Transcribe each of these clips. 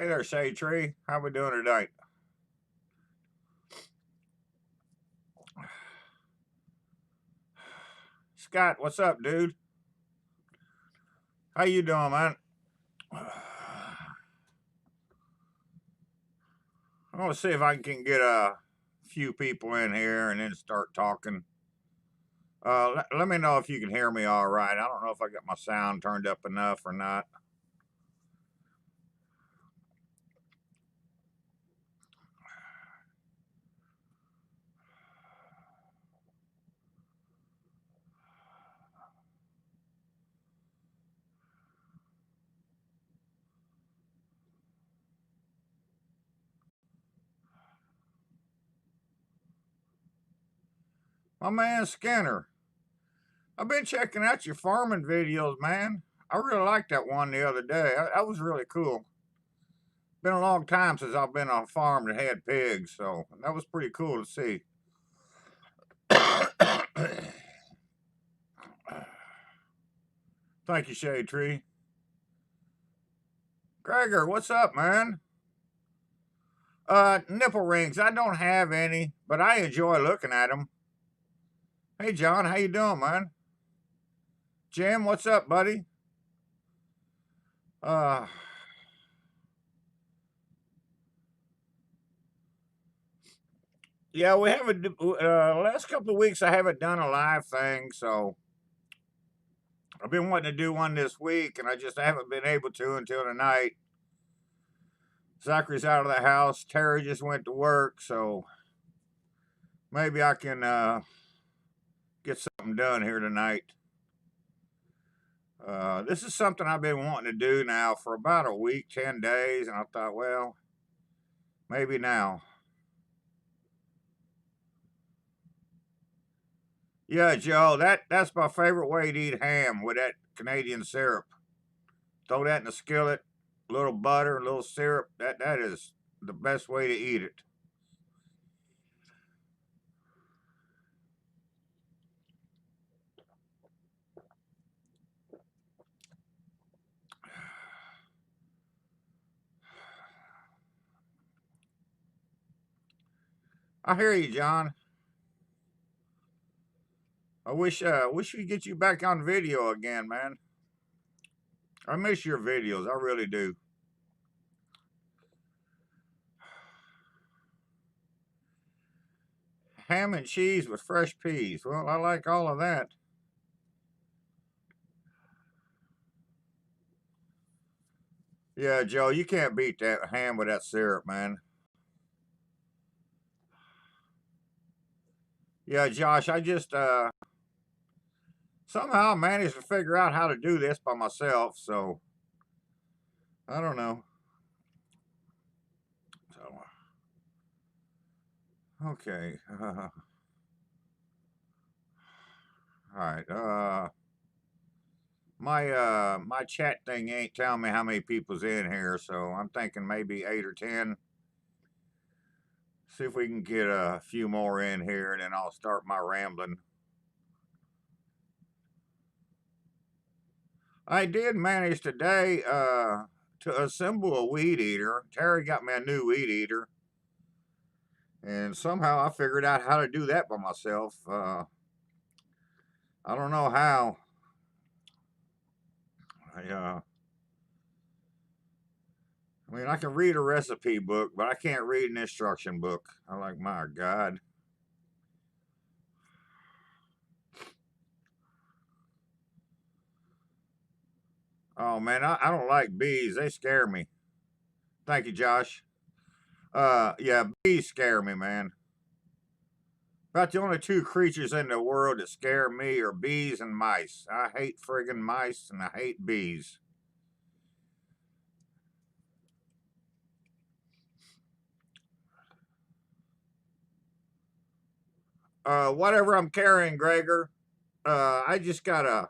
Hey there, Shade Tree. How we doing tonight? Scott, what's up, dude? How you doing, man? I want to see if I can get a few people in here and then start talking. Let me know if you can hear me all right. I don't know if I got my sound turned up enough or not. My man Skinner, I've been checking out your farming videos, man. I really liked that one the other day. That was really cool. Been a long time since I've been on a farm that had pigs, so that was pretty cool to see. Thank you, Shade Tree. Gregor, what's up, man? Nipple rings. I don't have any, but I enjoy looking at them. Hey, John, how you doing, man? Jim, what's up, buddy? Uh, yeah, we haven't. Last couple of weeks, I haven't done a live thing, so I've been wanting to do one this week, and I just haven't been able to until tonight. Zachary's out of the house. Terry just went to work, so maybe I can get something done here tonight. This is something I've been wanting to do now for about a week, 10 days, and I thought, well, maybe now. Yeah, Joe, that's my favorite way to eat ham with that Canadian syrup. Throw that in the skillet, a little butter, a little syrup. That is the best way to eat it. I hear you, John. I wish we could get you back on video again, man. I miss your videos. I really do. Ham and cheese with fresh peas. Well, I like all of that. Yeah, Joe, you can't beat that ham with that syrup, man. Yeah, Josh, I just somehow managed to figure out how to do this by myself, so I don't know. So okay. All right. My chat thing ain't telling me how many people's in here, so I'm thinking maybe 8 or 10. See if we can get a few more in here, and then I'll start my rambling. I did manage today to assemble a weed eater. Terry got me a new weed eater, and somehow I figured out how to do that by myself. I don't know how. I mean, I can read a recipe book, but I can't read an instruction book. I'm like, my God. Oh man, I don't like bees. They scare me. Thank you, Josh. Yeah, bees scare me, man. About the only two creatures in the world that scare me are bees and mice. I hate friggin' mice and I hate bees. Whatever I'm carrying, Gregor. I just I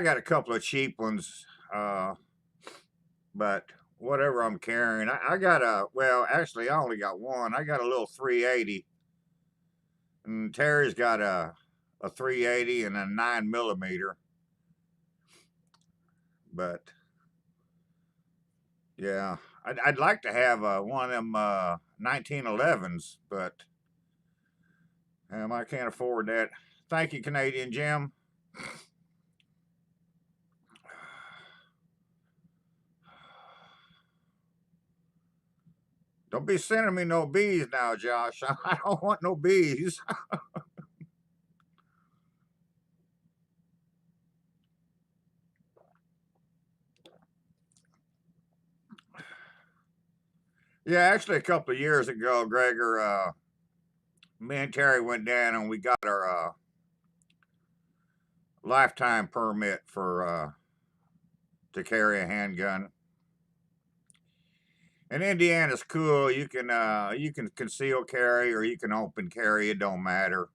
got a couple of cheap ones. But whatever I'm carrying, I got well, actually, I only got one. I got a little 380, and Terry's got a 380 and a 9 millimeter. But Yeah, I'd like to have one of them 1911s, but I can't afford that. Thank you, Canadian Jim. Don't be sending me no bees now, Josh. I don't want no bees. Yeah, actually, a couple of years ago, Gregor, me and Terry went down and we got our lifetime permit for to carry a handgun. And Indiana's cool. You can conceal carry or you can open carry. It don't matter.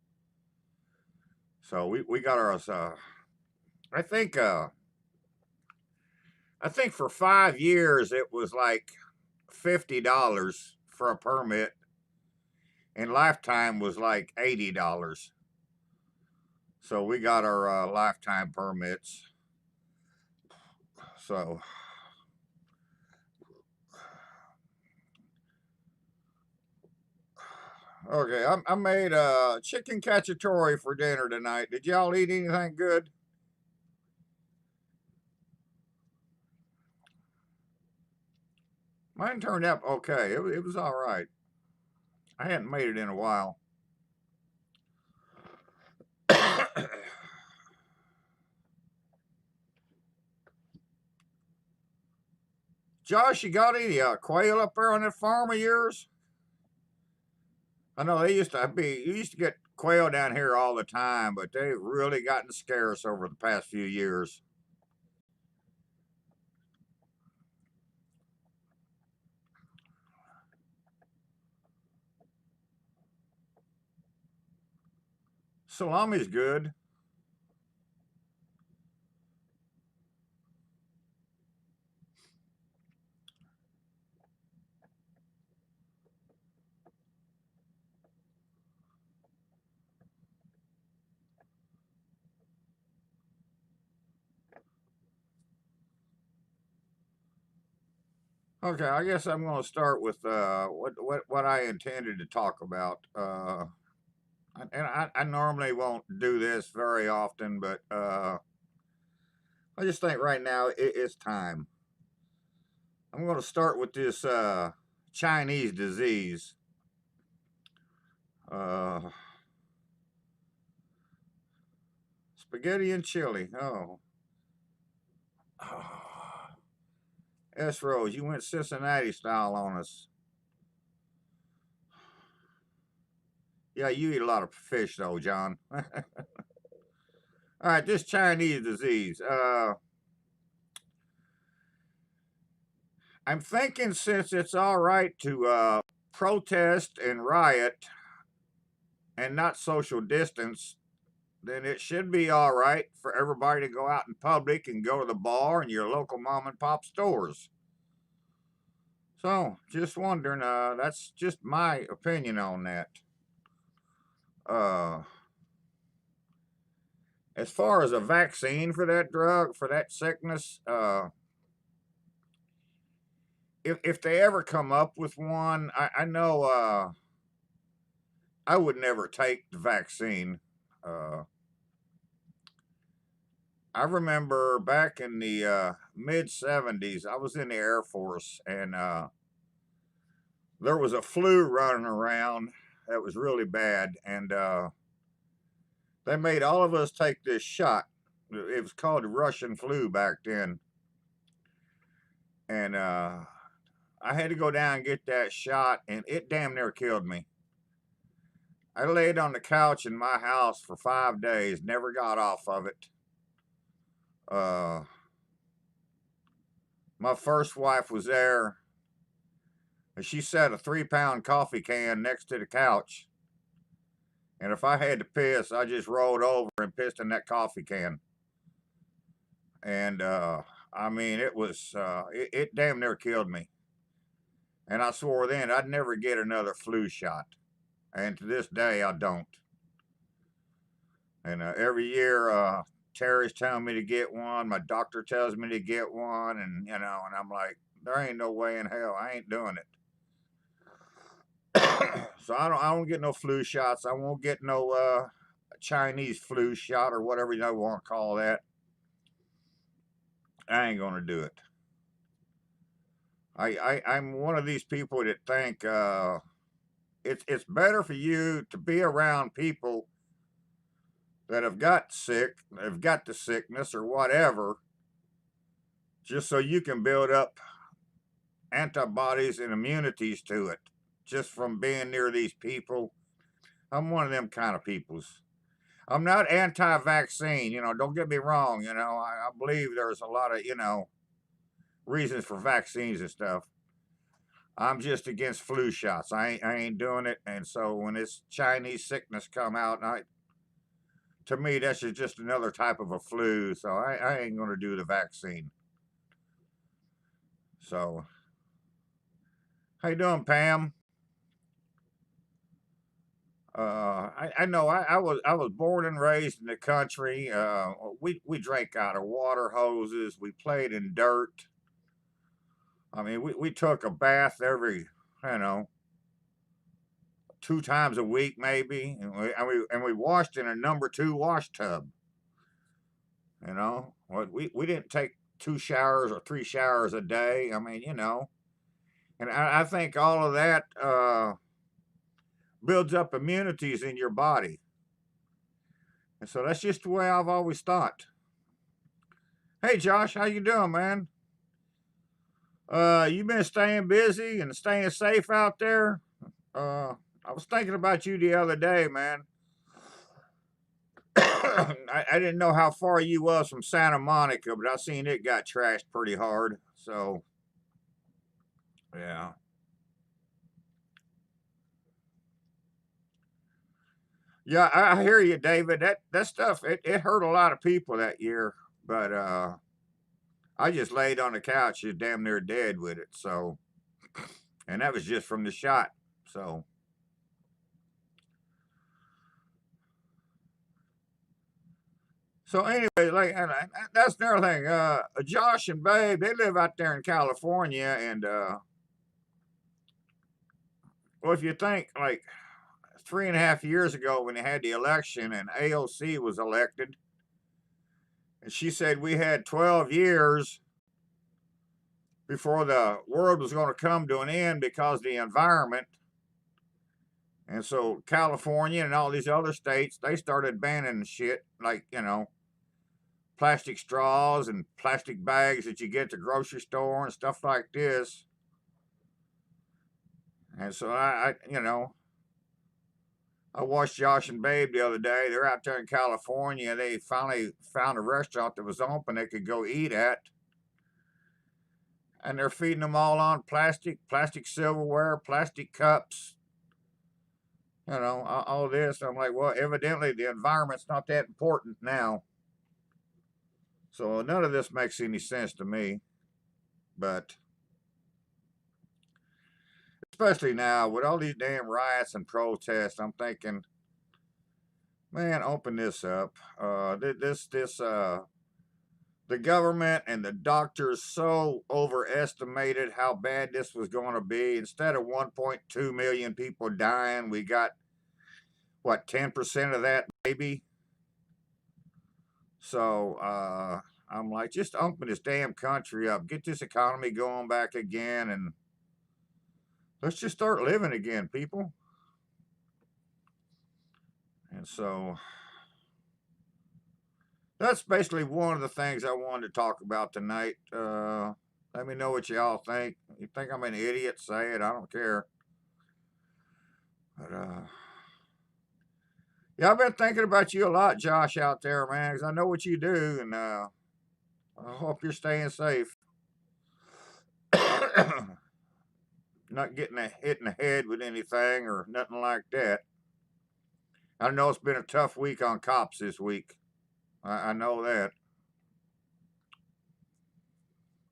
So we got ours. I think uh, I think for 5 years it was like $50 for a permit, and lifetime was like $80. So we got our lifetime permits. So okay, I made chicken cacciatore for dinner tonight. Did y'all eat anything good? Mine turned out okay. It was all right. I hadn't made it in a while. Josh, you got any quail up there on that farm of yours? I know they used to be. You used to get quail down here all the time, but they've really gotten scarce over the past few years. Salami's good. Okay, I guess I'm going to start with what I intended to talk about. I normally won't do this very often, but I just think right now it's time. I'm going to start with this Chinese disease. Uh, Spaghetti and chili. Oh. S. Rose, you went Cincinnati style on us. Yeah, you eat a lot of fish though, John. All right, this Chinese disease. I'm thinking since it's all right to protest and riot and not social distance, then it should be all right for everybody to go out in public and go to the bar and your local mom and pop stores. So, just wondering, that's just my opinion on that. Uh, as far as a vaccine for that drug, for that sickness, if they ever come up with one, I know I would never take the vaccine. Uh, I remember back in the mid 70s, I was in the Air Force and there was a flu running around that was really bad. And they made all of us take this shot. It was called the Russian flu back then. And I had to go down and get that shot, and it damn near killed me. I laid on the couch in my house for 5 days, never got off of it. Uh, my first wife was there, and she set a 3 pound coffee can next to the couch. And if I had to piss, I just rolled over and pissed in that coffee can. And I mean, it damn near killed me. And I swore then I'd never get another flu shot. And to this day, I don't. And every year, Terry's telling me to get one. My doctor tells me to get one, and and I'm like, There ain't no way in hell. I ain't doing it. So I don't get no flu shots. I won't get no Chinese flu shot or whatever you want to call that. I ain't gonna do it. I'm one of these people that think it's better for you to be around people that have got sick, have got the sickness or whatever, just so you can build up antibodies and immunities to it, just from being near these people. I'm one of them kind of peoples. I'm not anti-vaccine, don't get me wrong, I believe there's a lot of, reasons for vaccines and stuff. I'm just against flu shots. I ain't doing it. And so when this Chinese sickness come out, to me, that's just another type of a flu. So I ain't going to do the vaccine. So, how you doing, Pam? I know I was born and raised in the country. We drank out of water hoses. We played in dirt. I mean, we took a bath every, you know, 2 times a week maybe, and we washed in a number two wash tub. We didn't take 2 showers or 3 showers a day. I mean, and I think all of that builds up immunities in your body, and so that's just the way I've always thought. Hey, Josh, how you doing, man? You been staying busy and staying safe out there? I was thinking about you the other day, man. I didn't know how far you was from Santa Monica, but I seen it got trashed pretty hard. So yeah, yeah, I hear you, David. That stuff it hurt a lot of people that year, but I just laid on the couch, just damn near dead with it. So, and that was just from the shot. So anyway, like and that's another thing. Josh and Babe, they live out there in California, and well, if you think like 3.5 years ago when they had the election and AOC was elected, and she said we had 12 years before the world was going to come to an end because of the environment. And so California and all these other states, they started banning shit like, plastic straws and plastic bags that you get at the grocery store and stuff like this. And so I watched Josh and Babe the other day. They're out there in California. They finally found a restaurant that was open they could go eat at. And they're feeding them all on plastic silverware, plastic cups, all this. I'm like, well, evidently the environment's not that important now. So none of this makes any sense to me. But especially now with all these damn riots and protests, I'm thinking, man, open this up. The government and the doctors so overestimated how bad this was going to be. Instead of 1.2 million people dying, we got what, 10% of that maybe. So I'm like, just open this damn country up, get this economy going back again, and let's just start living again, people. And so that's basically one of the things I wanted to talk about tonight. Let me know what y'all think. You think I'm an idiot? Say it. I don't care. But yeah, I've been thinking about you a lot, Josh, out there, man, because I know what you do, and I hope you're staying safe. Not getting hit in the head with anything or nothing like that. I know it's been a tough week on cops this week. I know that.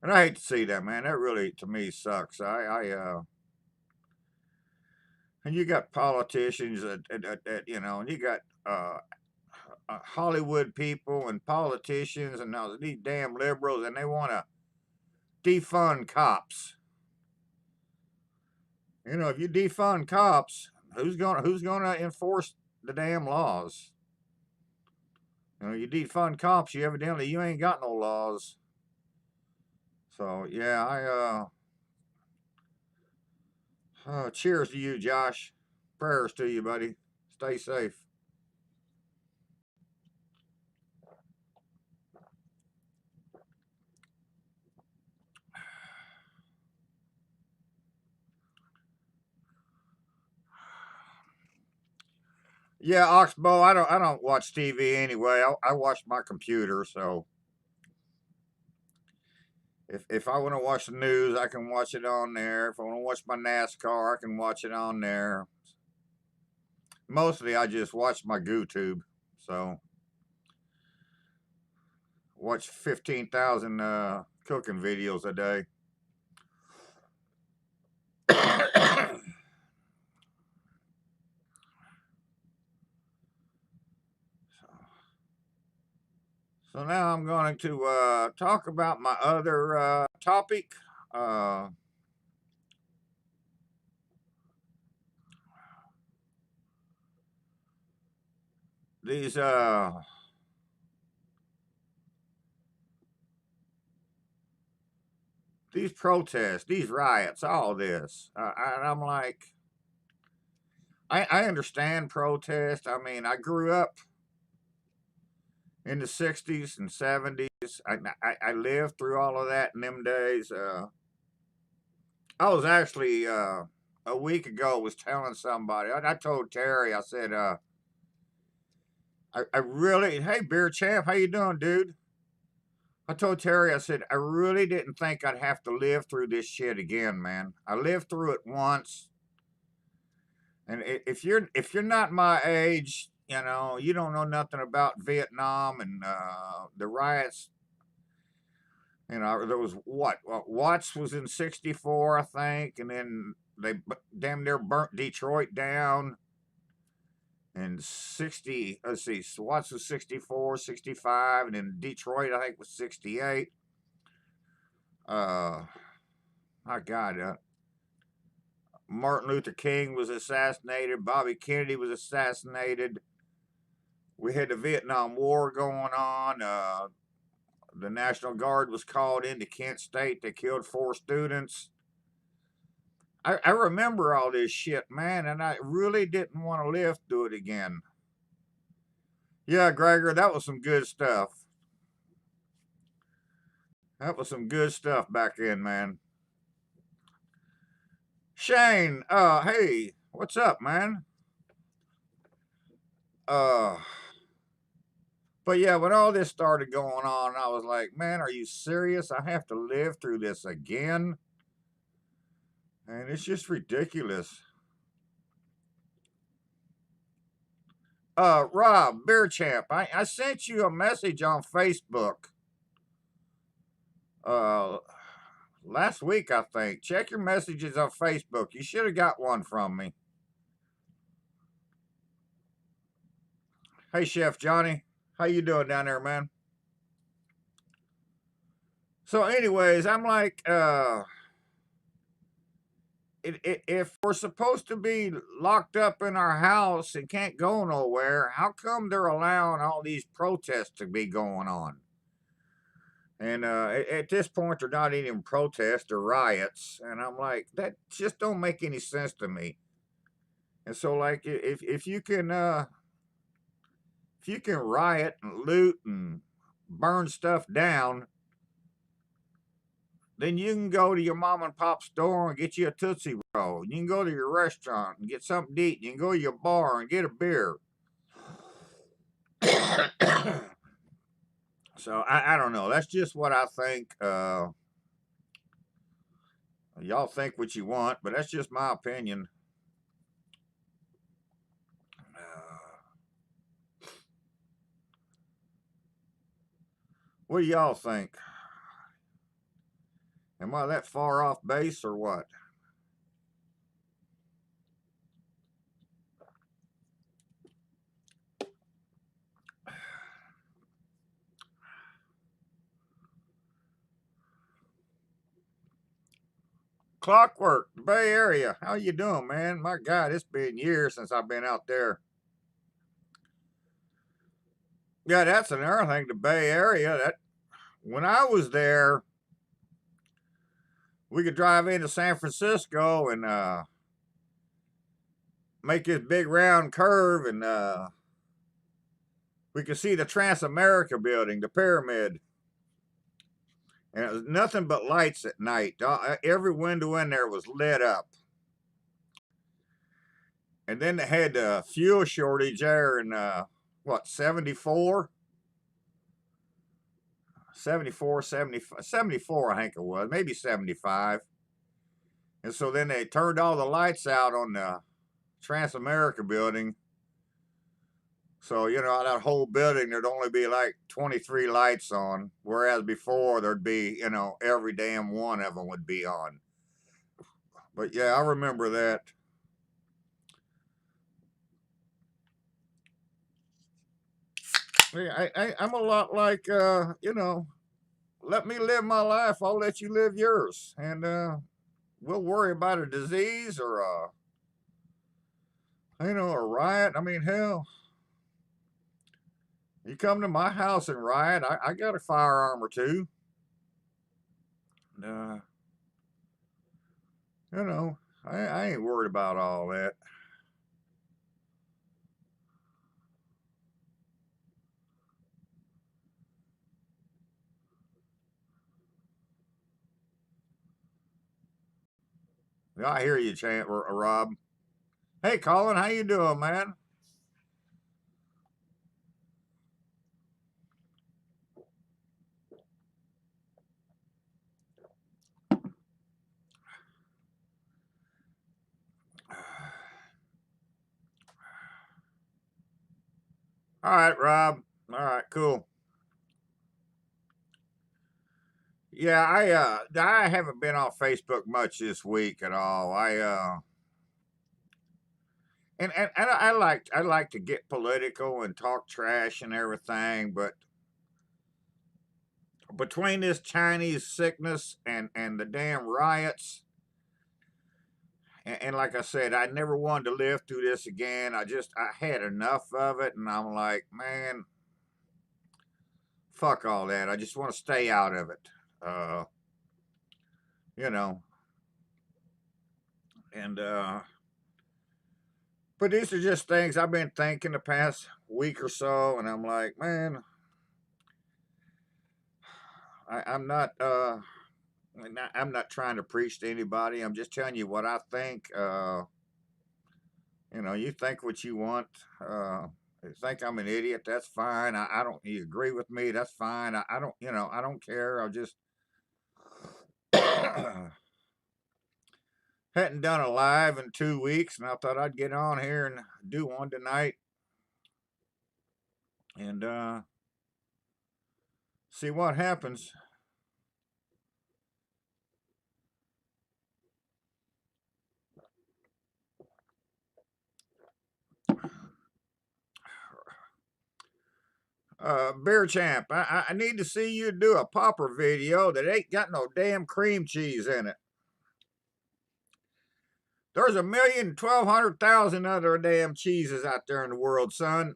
And I hate to see that, man. That really, to me, sucks. And you got politicians that and you got Hollywood people and politicians and all these damn liberals, and they want to defund cops. You know, if you defund cops, who's gonna enforce the damn laws? You know, you defund cops, you ain't got no laws. So yeah, cheers to you, Josh. Prayers to you, buddy. Stay safe. Yeah, Oxbow, I don't watch TV anyway. I watch my computer, so if I want to watch the news, I can watch it on there. If I want to watch my NASCAR, I can watch it on there. Mostly I just watch my GooTube. So watch 15,000 cooking videos a day. So now I'm going to talk about my other topic. Uh, these protests, these riots, all this. And I'm like, I understand protest. I mean, I grew up in the 60s and 70s. I lived through all of that in them days. I was actually, a week ago, was telling somebody, I told Terry, I said, I really, hey, Beer Champ, how you doing, dude? I told Terry, I said, I really didn't think I'd have to live through this shit again, man. I lived through it once. And if you're not my age, you know, you don't know nothing about Vietnam and the riots. You know, there was what Watts was in '64, I think, and then they damn near burnt Detroit down. And 60, let's see, so Watts was 64, 65, and then Detroit, I think, was 68. Uh, my God, Martin Luther King was assassinated. Bobby Kennedy was assassinated. We had the Vietnam War going on. The National Guard was called into Kent State. They killed 4 students. I remember all this shit, man, and I really didn't want to live through it again. Yeah, Gregor, that was some good stuff. That was some good stuff back then, man. Shane, hey, what's up, man? Uh, but yeah, when all this started going on, I was like, man, are you serious? I have to live through this again? And it's just ridiculous. Rob, Beer Champ, I sent you a message on Facebook. Last week, I think. Check your messages on Facebook. You should have got one from me. Hey, Chef Johnny, how you doing down there, man? So, anyways, I'm like, if we're supposed to be locked up in our house and can't go nowhere, how come they're allowing all these protests to be going on? And at this point, they're not even protests or riots, and I'm like, that just don't make any sense to me. And so, like, if you can riot and loot and burn stuff down, then you can go to your mom and pop store and get you a Tootsie Roll. You can go to your restaurant and get something to eat. You can go to your bar and get a beer. So I don't know. That's just what I think. Y'all think what you want, but that's just my opinion. What do y'all think? Am I that far off base or what? Clockwork, the Bay Area. How you doing, man? My God, it's been years since I've been out there. Yeah, that's another thing. The Bay Area. That when I was there, we could drive into San Francisco and make this big round curve, and we could see the Transamerica building, the pyramid. And it was nothing but lights at night. Every window in there was lit up. And then they had the fuel shortage there in, what, 74? 74, 75, 74, I think it was, maybe 75. And so then they turned all the lights out on the Transamerica building. So, you know, that whole building, there'd only be like 23 lights on, whereas before there'd be, you know, every damn one of them would be on. But yeah, I remember that. I'm a lot like, you know, let me live my life, I'll let you live yours. And we'll worry about a disease or, you know, a riot. I mean, hell, you come to my house and riot, I got a firearm or two. And, you know, I ain't worried about all that. Yeah, I hear you, Rob. Hey, Colin, how you doing, man? All right, Rob. All right, cool. Yeah, I haven't been on Facebook much this week at all. And I like to get political and talk trash and everything, but between this Chinese sickness and the damn riots, and like I said, I never wanted to live through this again. I had enough of it, and I'm like, man, fuck all that. I just want to stay out of it. Uh, you know, and but these are just things I've been thinking the past week or so, and I'm like, man, I'm not. I'm not trying to preach to anybody. I'm just telling you what I think. You know, you think what you want. You think I'm an idiot, that's fine. I don't. You agree with me, that's fine. I don't. You know, I don't care. I'll just hadn't done a live in 2 weeks, and I thought I'd get on here and do one tonight, and see what happens. Beer Champ, I need to see you do a popper video that ain't got no damn cream cheese in it. There's 1,200,000 other damn cheeses out there in the world, son.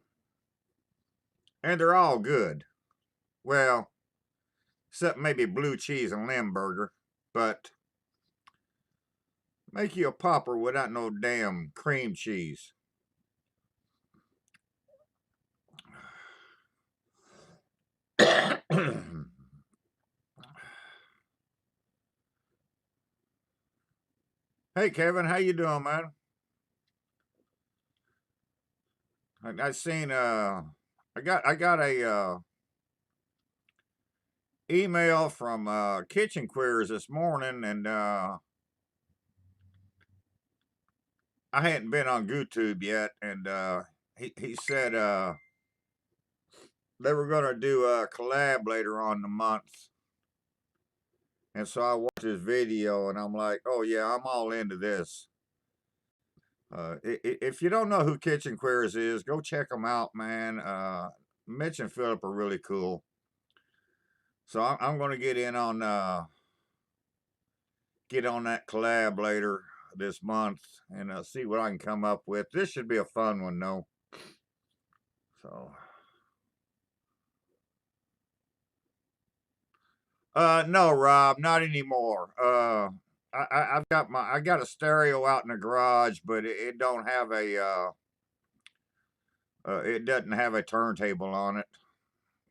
And they're all good. Well, except maybe blue cheese and Limburger. But make you a popper without no damn cream cheese. Hey Kevin, how you doing, man? I seen I got a email from Kitchen Queers this morning, and I hadn't been on YouTube yet, and he said they were gonna do a collab later on in the month. And so I watched this video, and I'm like, oh yeah, I'm all into this. If you don't know who Kitchen Queers is, go check them out, man. Mitch and Philip are really cool. So I'm going to get get on that collab later this month and see what I can come up with. This should be a fun one, though. So, no, Rob, not anymore. I got a stereo out in the garage, but it don't have it doesn't have a turntable on it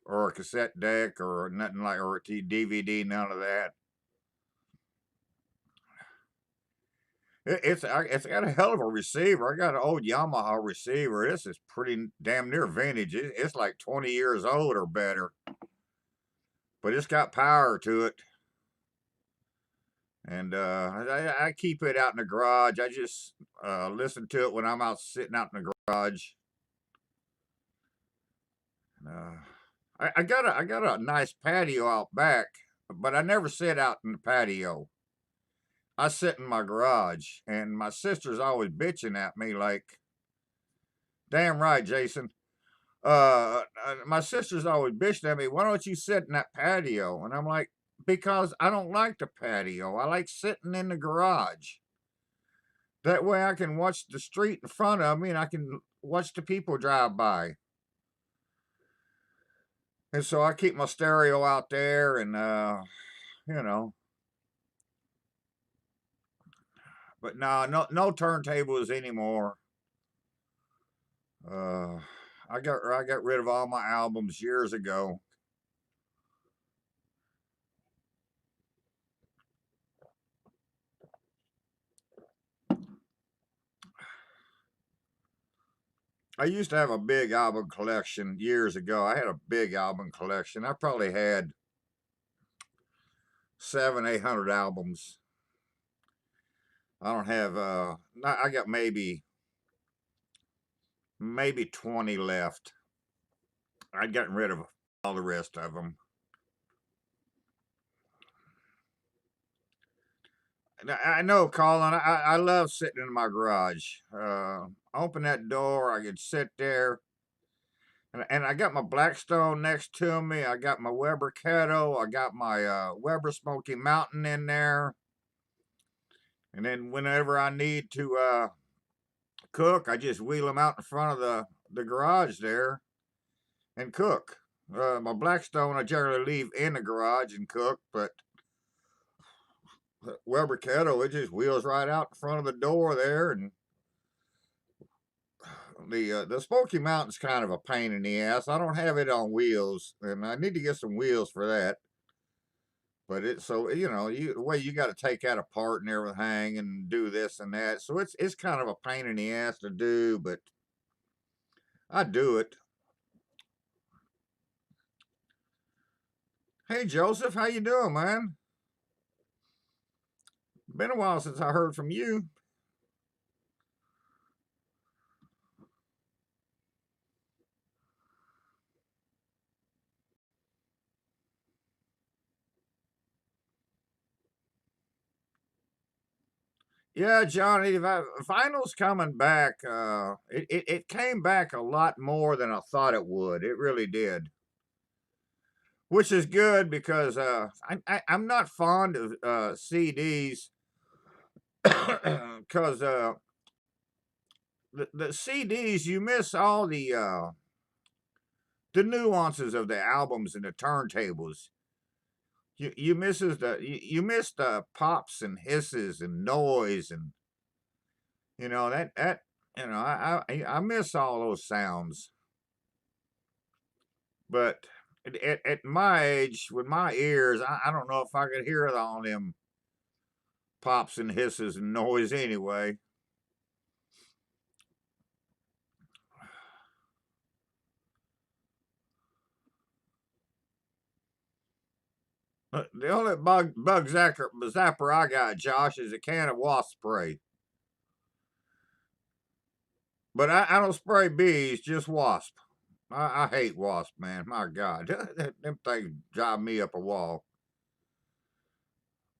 or a cassette deck or nothing like or a DVD, none of that. It's got a hell of a receiver. I got an old Yamaha receiver. This is pretty damn near vintage. It's like 20 years old or better, but it's got power to it. And I keep it out in the garage. I just listen to it when I'm out sitting out in the garage. I got a nice patio out back, but I never sit out in the patio. I sit in my garage, and my sister's always bitching at me like, "Damn right, Jason." My sister's always bitching at me. Why don't you sit in that patio? And I'm like, because I don't like the patio. I like sitting in the garage. That way I can watch the street in front of me and I can watch the people drive by. And so I keep my stereo out there and, you know, but no turntables anymore. I got rid of all my albums years ago. I used to have a big album collection years ago. I had a big album collection. I probably had 700, 800 albums. I don't have I got maybe 20 left. I'd gotten rid of all the rest of them. I know, Colin. I love sitting in my garage. Open that door. I could sit there, and I got my Blackstone next to me. I got my Weber Kettle. I got my Weber Smoky Mountain in there. And then whenever I need to cook, I just wheel them out in front of the garage there and cook. My Blackstone I generally leave in the garage and cook, but Weber Kettle it just wheels right out in front of the door there, and the Smoky Mountain's kind of a pain in the ass. I don't have it on wheels, and I need to get some wheels for that. But it's so the way you got to take that apart and everything and do this and that. So it's kind of a pain in the ass to do, but I do it. Hey Joseph, how you doing, man? Been a while since I heard from you. Yeah, Johnny, vinyl's coming back. It came back a lot more than I thought it would. It really did, which is good because I'm not fond of CDs because the CDs you miss all the nuances of the albums and the turntables. You misses you miss the pops and hisses and noise and that I miss all those sounds. But at my age, with my ears, I don't know if I could hear all them pops and hisses and noise anyway. The only bug zapper I got, Josh, is a can of wasp spray. But I don't spray bees, just wasp. I hate wasp, man. My God, them things drive me up a wall.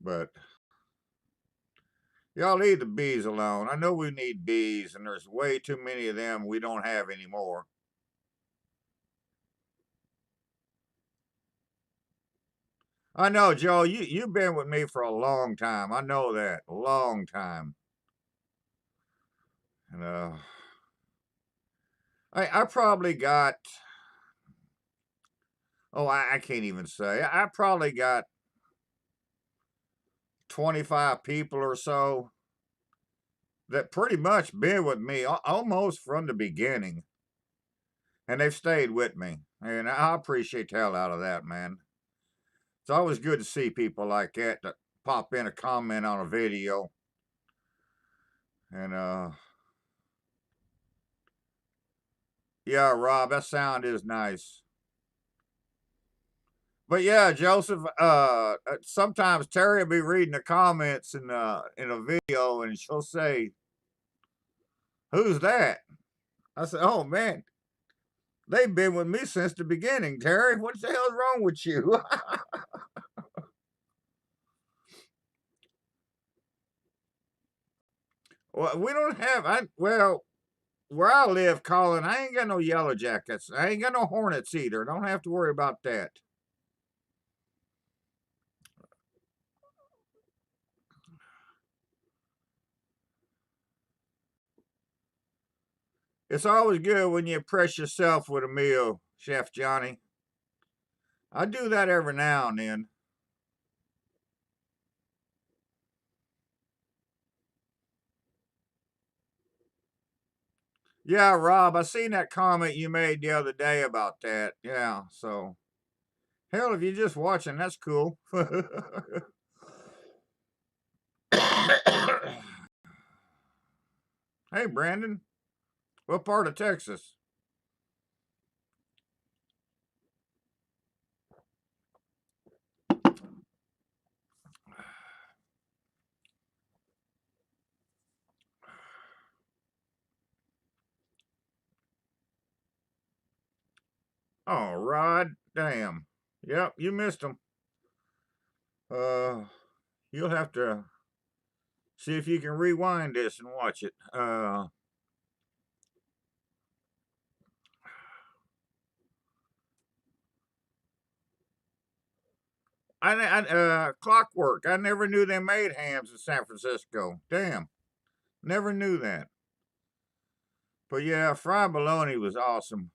But y'all leave the bees alone. I know we need bees, and there's way too many of them we don't have anymore. I know, Joe. You've been with me for a long time. I know that, a long time. And I probably got. Oh, I can't even say. I probably got 25 people or so that pretty much been with me almost from the beginning, and they've stayed with me, and I appreciate the hell out of that, man. It's always good to see people like that pop in a comment on a video, and yeah, Rob, that sound is nice. But yeah, Joseph, sometimes Terry will be reading the comments in a video, and she'll say, "Who's that?" I said, "Oh man, they've been with me since the beginning, Terry. What the hell's wrong with you?" Well, we don't have. Well, where I live, Colin, I ain't got no yellow jackets. I ain't got no hornets either. Don't have to worry about that. It's always good when you impress yourself with a meal, Chef Johnny. I do that every now and then. Yeah, Rob, I seen that comment you made the other day about that. Yeah, so hell, if you're just watching, that's cool. Hey, Brandon, what part of Texas? Oh, Rod, damn. Yep, you missed them. Uh, you'll have to see if you can rewind this and watch it. Clockwork. I never knew they made hams in San Francisco. Damn, never knew that. But yeah, fried bologna was awesome,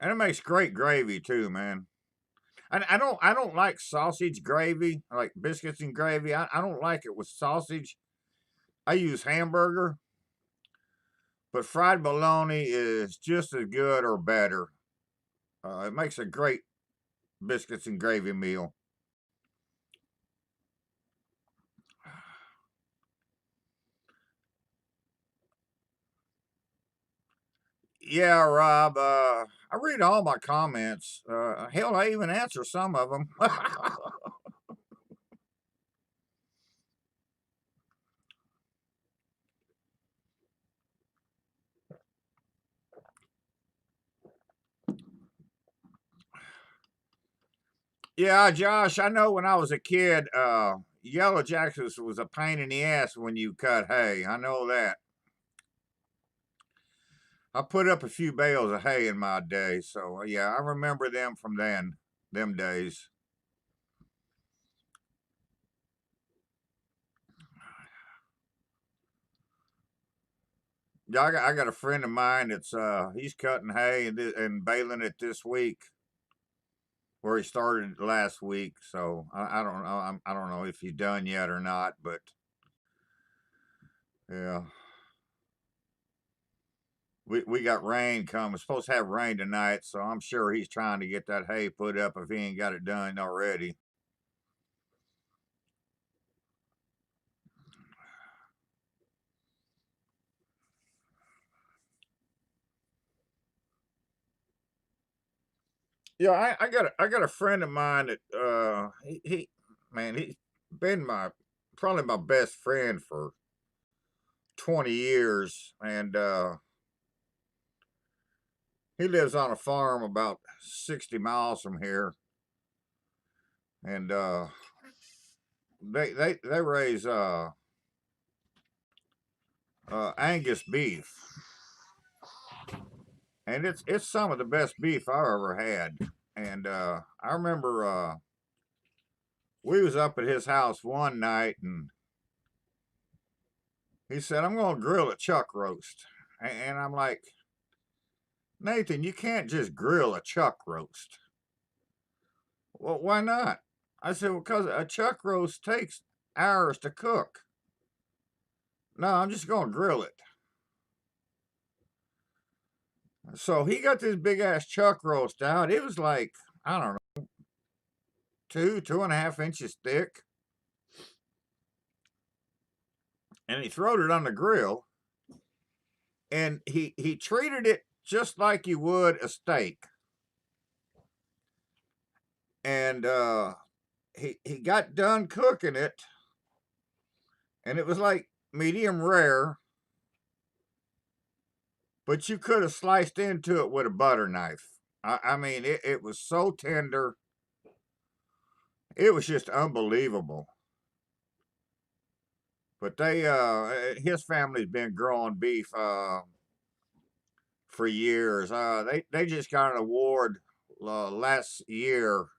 and it makes great gravy too, man. I don't like sausage gravy, like biscuits and gravy. I don't like it with sausage. I use hamburger, but fried bologna is just as good or better. It makes a great biscuits and gravy meal. Yeah, Rob. I read all my comments. Hell, I even answer some of them. Yeah, Josh. I know when I was a kid, Yellow Jackets was a pain in the ass when you cut hay. I know that. I put up a few bales of hay in my day, so yeah, I remember them from then, them days. Yeah, I got a friend of mine that's he's cutting hay and baling it this week, where he started last week. So I don't know. I don't know if he's done yet or not, but yeah, we got rain coming. We're supposed to have rain tonight, so I'm sure he's trying to get that hay put up if he ain't got it done already. Yeah, I got a friend of mine that he man he's been my probably my best friend for 20 years, and he lives on a farm about 60 miles from here, and they raise Angus beef, and it's some of the best beef I ever had. And I remember we was up at his house one night, and he said, "I'm going to grill a chuck roast." And I'm like, "Nathan, you can't just grill a chuck roast." "Well, why not?" I said, "Well, because a chuck roast takes hours to cook." "No, I'm just going to grill it." So he got this big ass chuck roast out. It was like, I don't know, 2.5 inches thick. And he throwed it on the grill, and he treated it just like you would a steak. And he got done cooking it, and it was like medium rare, but you could have sliced into it with a butter knife. I mean, it was so tender. It was just unbelievable. But his family's been growing beef for years. They just got an award last year.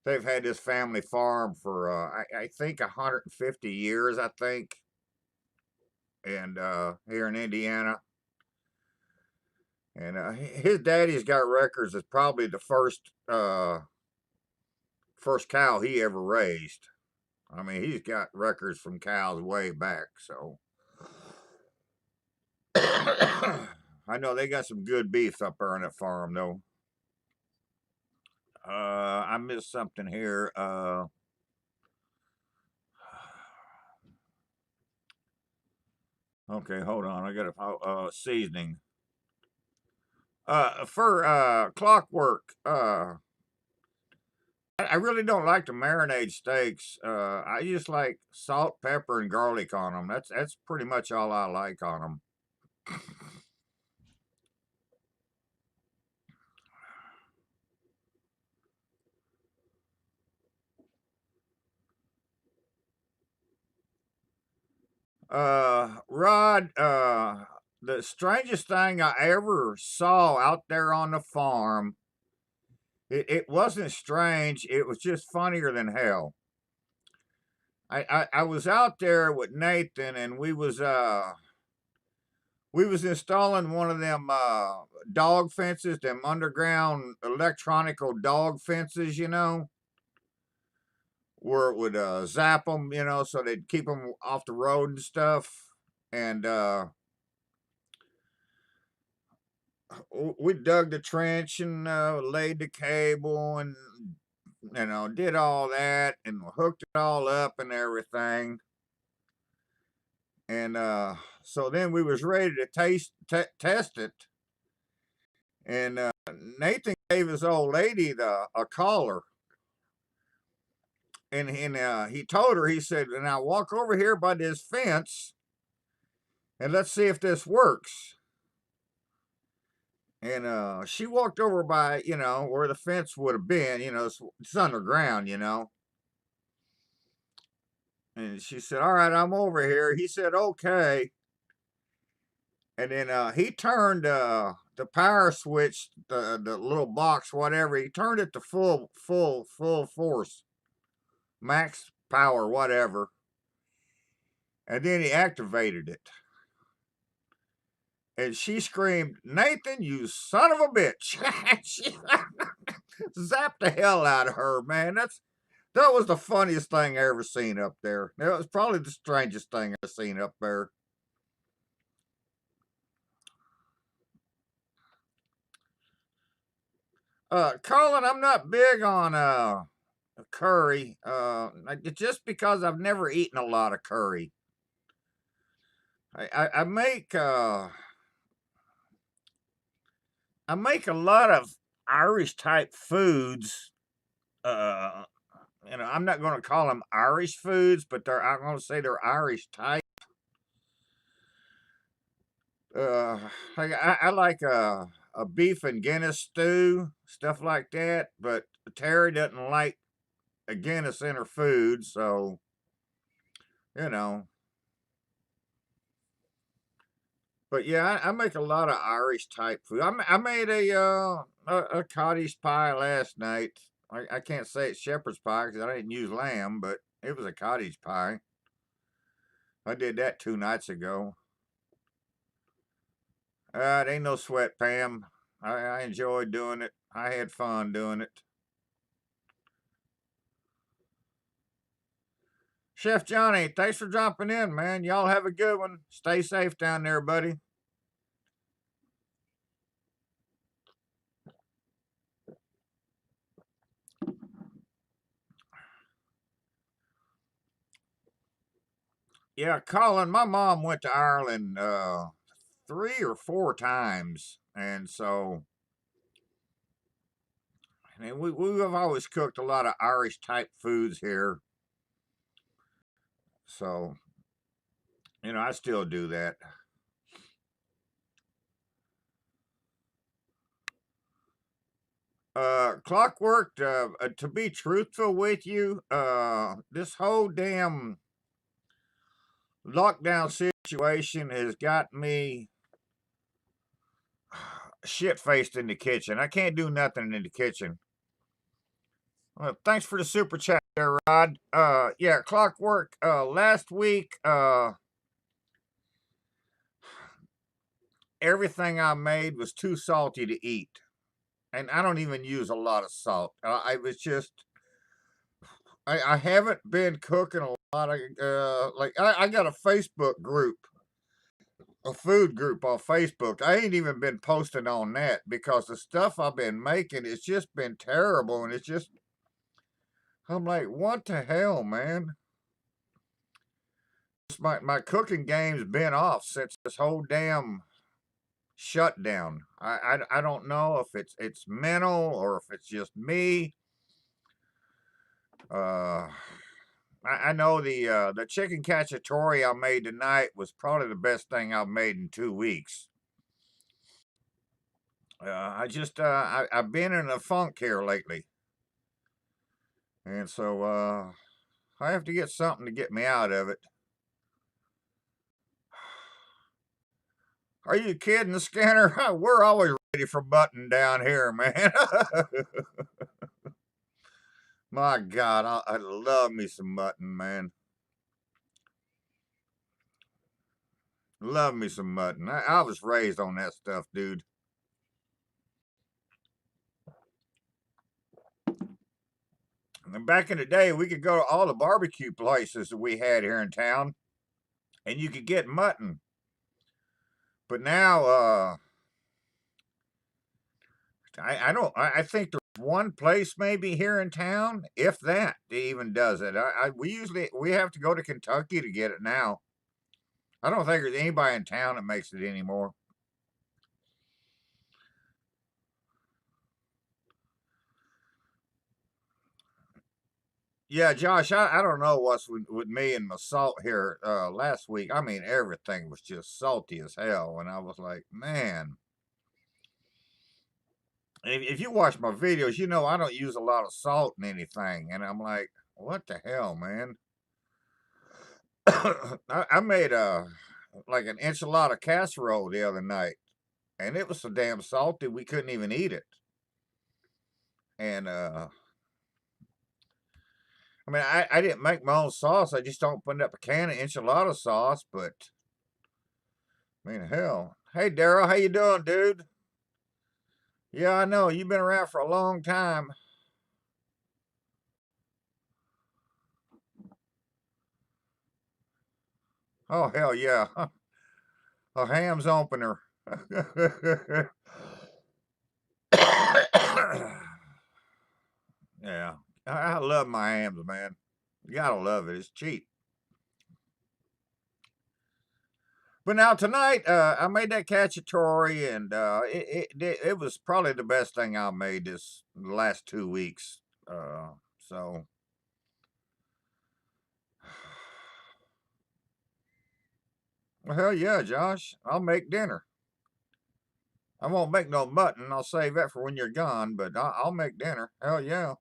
They've had this family farm for I think 150 years, I think, and here in Indiana. And his daddy's got records as probably the first cow he ever raised. I mean, he's got records from cows way back. So I know they got some good beef up there on that farm, though. I missed something here. Okay, hold on. I got a seasoning. For clockwork, I really don't like to marinate steaks. I just like salt, pepper, and garlic on them. That's pretty much all I like on them. Rod, the strangest thing I ever saw out there on the farm, it wasn't strange. It was just funnier than hell. I was out there with Nathan, and we was installing one of them dog fences, them underground electronical dog fences, where it would zap them, so they'd keep them off the road and stuff. And we dug the trench and laid the cable and did all that and hooked it all up and everything. And so then we was ready to test it. And Nathan gave his old lady a collar, and he told her, he said, "Now walk over here by this fence, and let's see if this works." And she walked over by, where the fence would have been, it's underground, And she said, "All right, I'm over here." He said, "Okay." And then he turned the power switch, the little box, whatever. He turned it to full force, max power, whatever. And then he activated it. And she screamed, "Nathan, you son of a bitch!" She zapped the hell out of her, man. That was the funniest thing I ever seen up there. It was probably the strangest thing I've seen up there. Colin, I'm not big on curry. Just because I've never eaten a lot of curry. I make a lot of Irish type foods. Uh, I'm not going to call them Irish foods, but I'm going to say they're Irish type. Uh, I like a beef and Guinness stew, stuff like that. But Terry doesn't like a Guinness in her food, so you know. But yeah, I make a lot of Irish type food. I made a cottage pie last night. I can't say it's shepherd's pie because I didn't use lamb, but it was a cottage pie. I did that 2 nights ago. It ain't no sweat, Pam. I enjoyed doing it. I had fun doing it. Chef Johnny, thanks for dropping in, man. Y'all have a good one. Stay safe down there, buddy. Yeah, Colin, my mom went to Ireland 3 or 4 times. And so, and we have always cooked a lot of Irish type foods here. So, I still do that. Clockwork, to be truthful with you, this whole damn lockdown situation has got me shit faced in the kitchen. I can't do nothing in the kitchen. Well, thanks for the super chat there, Rod. Yeah, Clockwork, last week, everything I made was too salty to eat. And I don't even use a lot of salt. I was just, I haven't been cooking a lot of, I got a Facebook group, a food group on Facebook. I ain't even been posting on that because the stuff I've been making, it's just been terrible. And it's just, I'm like, what the hell, man? My cooking game's been off since this whole damn shutdown. I don't know if it's mental or if it's just me. I know the chicken cacciatore I made tonight was probably the best thing I've made in 2 weeks. I've been in a funk here lately, and so I have to get something to get me out of it. Are you kidding, Scanner? We're always ready for button down here, man. My God, I love me some mutton, man. Love me some mutton. I was raised on that stuff, dude. And back in the day, we could go to all the barbecue places that we had here in town, and you could get mutton. But now, I don't. I think there's one place maybe here in town, if that even does it. We have to go to Kentucky to get it now. I don't think there's anybody in town that makes it anymore. Yeah, Josh, I don't know what's with me and my salt here last week. I mean, everything was just salty as hell. And I was like, man. If you watch my videos, you know I don't use a lot of salt in anything. And I'm like, what the hell, man? I made like an enchilada casserole the other night. And it was so damn salty we couldn't even eat it. And I mean, I didn't make my own sauce. I just opened up a can of enchilada sauce, but I mean, hell. Hey, Daryl, how you doing, dude? Yeah, I know. You've been around for a long time. Oh, hell yeah. A ham's opener. Yeah. I love my hams, man. You gotta love it. It's cheap. But now tonight, I made that cacciatore, and it was probably the best thing I made this last 2 weeks. So well, hell yeah, Josh. I'll make dinner. I won't make no mutton. I'll save that for when you're gone, but I'll make dinner. Hell yeah.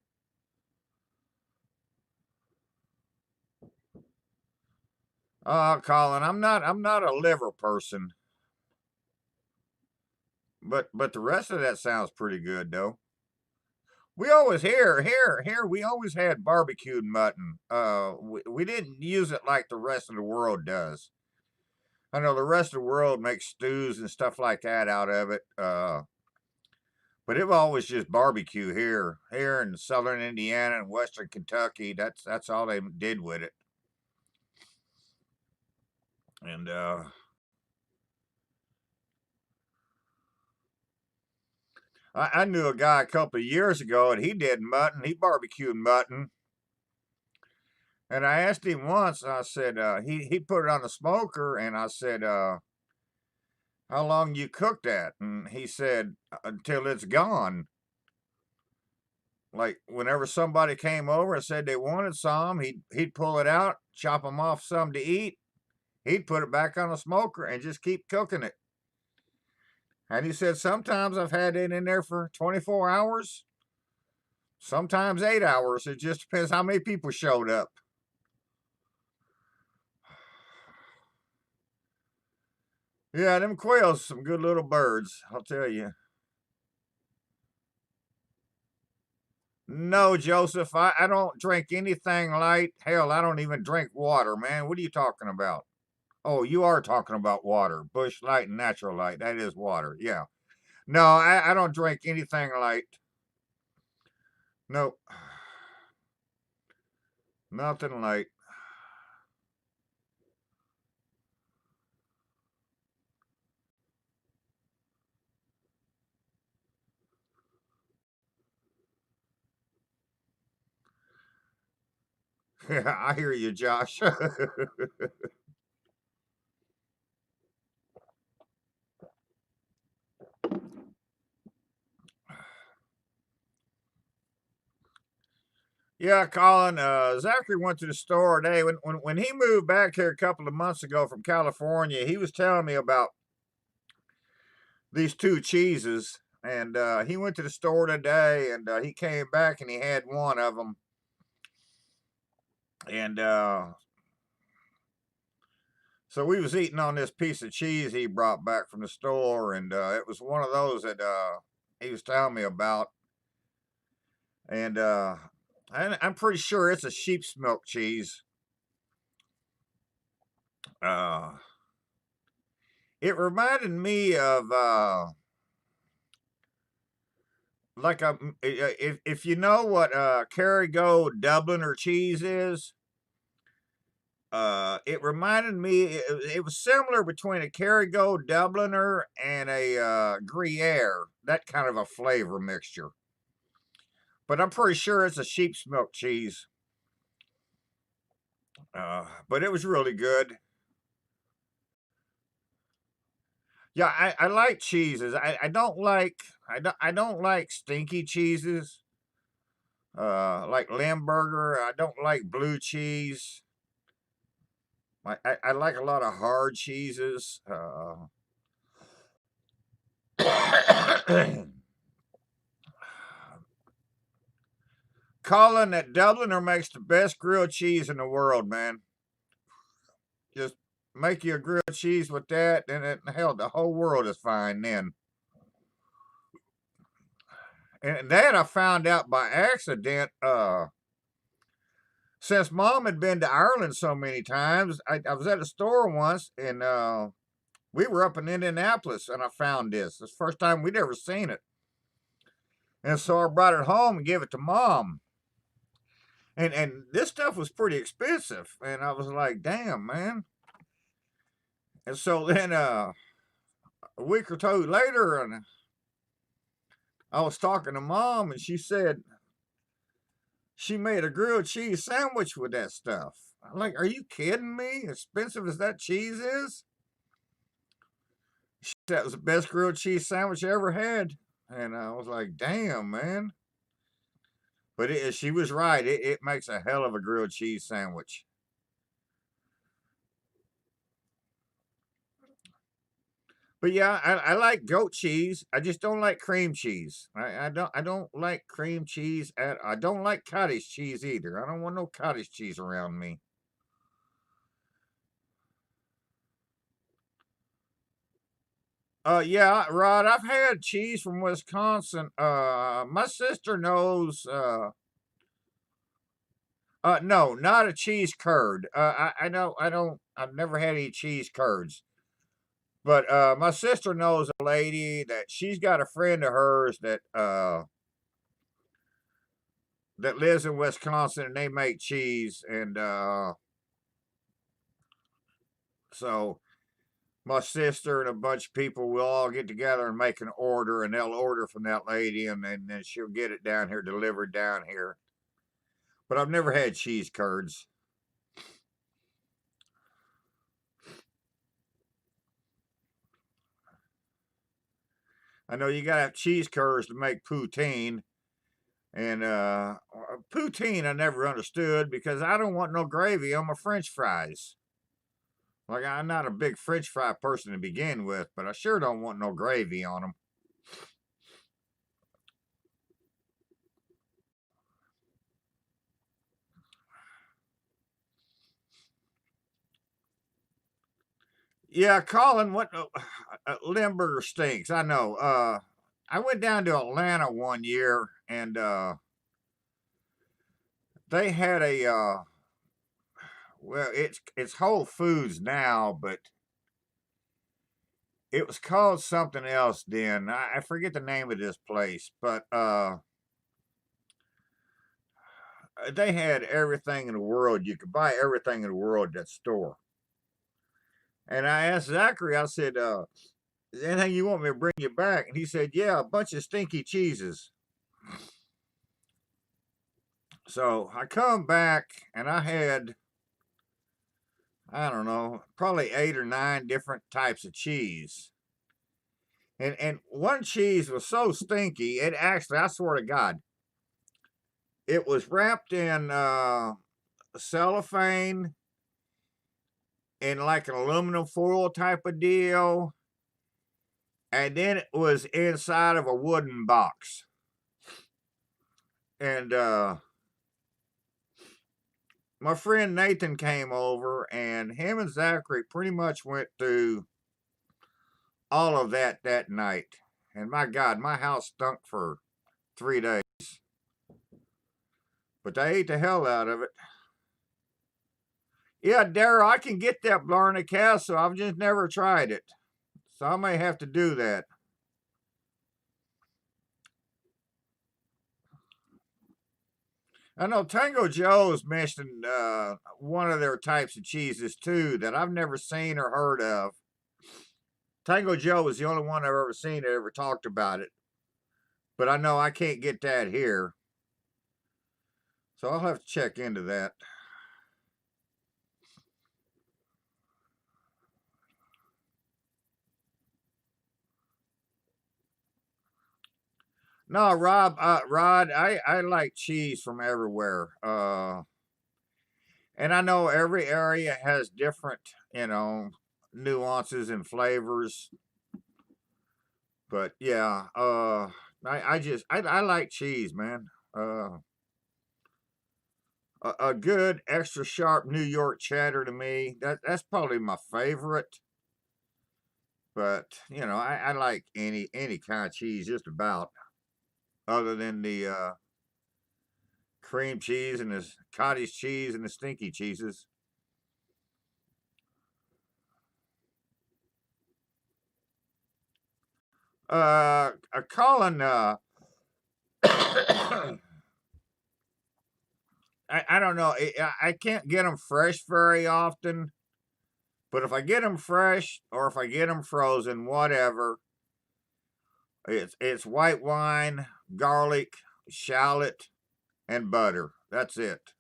Colin, I'm not a liver person. But the rest of that sounds pretty good though. We always here. We always had barbecued mutton. We didn't use it like the rest of the world does. I know the rest of the world makes stews and stuff like that out of it. But it was always just barbecue here in southern Indiana and western Kentucky. That's all they did with it. And I knew a guy a couple of years ago, and he did mutton. He barbecued mutton. And I asked him once. I said he put it on the smoker, and I said, "How long you cook that?" And he said, "Until it's gone." Like whenever somebody came over and said they wanted some, he'd pull it out, chop them off some to eat. He'd put it back on the smoker and just keep cooking it. And he said, sometimes I've had it in there for 24 hours, sometimes 8 hours. It just depends how many people showed up. Yeah, them quails, some good little birds, I'll tell you. No, Joseph, I don't drink anything light. Hell, I don't even drink water, man. What are you talking about? Oh, you are talking about water. Bush Light and Natural Light. That is water. Yeah. No, I don't drink anything light. Nope. Nothing light. Yeah, I hear you, Josh. Yeah, Colin. Zachary went to the store today. When he moved back here a couple of months ago from California, he was telling me about these two cheeses. And he went to the store today, and he came back and he had one of them. And so we was eating on this piece of cheese he brought back from the store, and it was one of those that he was telling me about. And I'm pretty sure it's a sheep's milk cheese. Uh, it reminded me of like if you know what Kerrygold Dubliner cheese is. It reminded me. It was similar between a Kerrygold Dubliner and a Gruyere. That kind of a flavor mixture. But I'm pretty sure it's a sheep's milk cheese. But it was really good. Yeah, I like cheeses. I don't like stinky cheeses. Like Limburger. I don't like blue cheese. I like a lot of hard cheeses. Colin, that Dubliner makes the best grilled cheese in the world, man. Just make you a grilled cheese with that, and hell, the whole world is fine then. And that I found out by accident. Since Mom had been to Ireland so many times, I was at a store once, and we were up in Indianapolis, and I found this. It's the first time we'd ever seen it. And so I brought it home and gave it to Mom. And this stuff was pretty expensive. And I was like, damn, man. And so then a week or two later, and I was talking to Mom, and she said she made a grilled cheese sandwich with that stuff. I'm like, are you kidding me? Expensive as that cheese is? That was the best grilled cheese sandwich I ever had. And I was like, damn, man. But she was right. It makes a hell of a grilled cheese sandwich. But yeah, I like goat cheese. I just don't like cream cheese. I don't like cream cheese I don't like cottage cheese either. I don't want no cottage cheese around me. Yeah, Rod, I've had cheese from Wisconsin. My sister knows, no, not a cheese curd. I've never had any cheese curds. But, my sister knows a lady that she's got a friend of hers that lives in Wisconsin, and they make cheese, and, so my sister and a bunch of people will all get together and make an order, and they'll order from that lady, and then she'll get it down here, delivered down here. But I've never had cheese curds. I know you gotta have cheese curds to make poutine, and poutine I never understood because I don't want no gravy on my French fries. Like I'm not a big French fry person to begin with, but I sure don't want no gravy on them. Yeah, Colin, what Limburger stinks. I know. I went down to Atlanta one year, and they had a well, it's Whole Foods now, but it was called something else then. I forget the name of this place, but they had everything in the world. You could buy everything in the world at that store. And I asked Zachary, I said, is there anything you want me to bring you back? And he said, yeah, a bunch of stinky cheeses. So I come back and I had, I don't know, probably 8 or 9 different types of cheese. And one cheese was so stinky, it actually, I swear to God, it was wrapped in cellophane in like an aluminum foil type of deal. And then it was inside of a wooden box. And my friend Nathan came over, and him and Zachary pretty much went through all of that night. And my God, my house stunk for 3 days. But they ate the hell out of it. Yeah, Daryl, I can get that Blarney Castle. I've just never tried it. So I may have to do that. I know Tango Joe's mentioned one of their types of cheeses too that I've never seen or heard of. Tango Joe is the only one I've ever seen that ever talked about it. But I know I can't get that here. So I'll have to check into that. No, Rod, I like cheese from everywhere. And I know every area has different, nuances and flavors. But yeah, I like cheese, man. A good extra sharp New York cheddar to me, that's probably my favorite. But I like any kind of cheese just about, other than the cream cheese and the cottage cheese and the stinky cheeses. Colin, I don't know. I can't get them fresh very often, but if I get them fresh or if I get them frozen, whatever, it's white wine, garlic, shallot, and butter. That's it.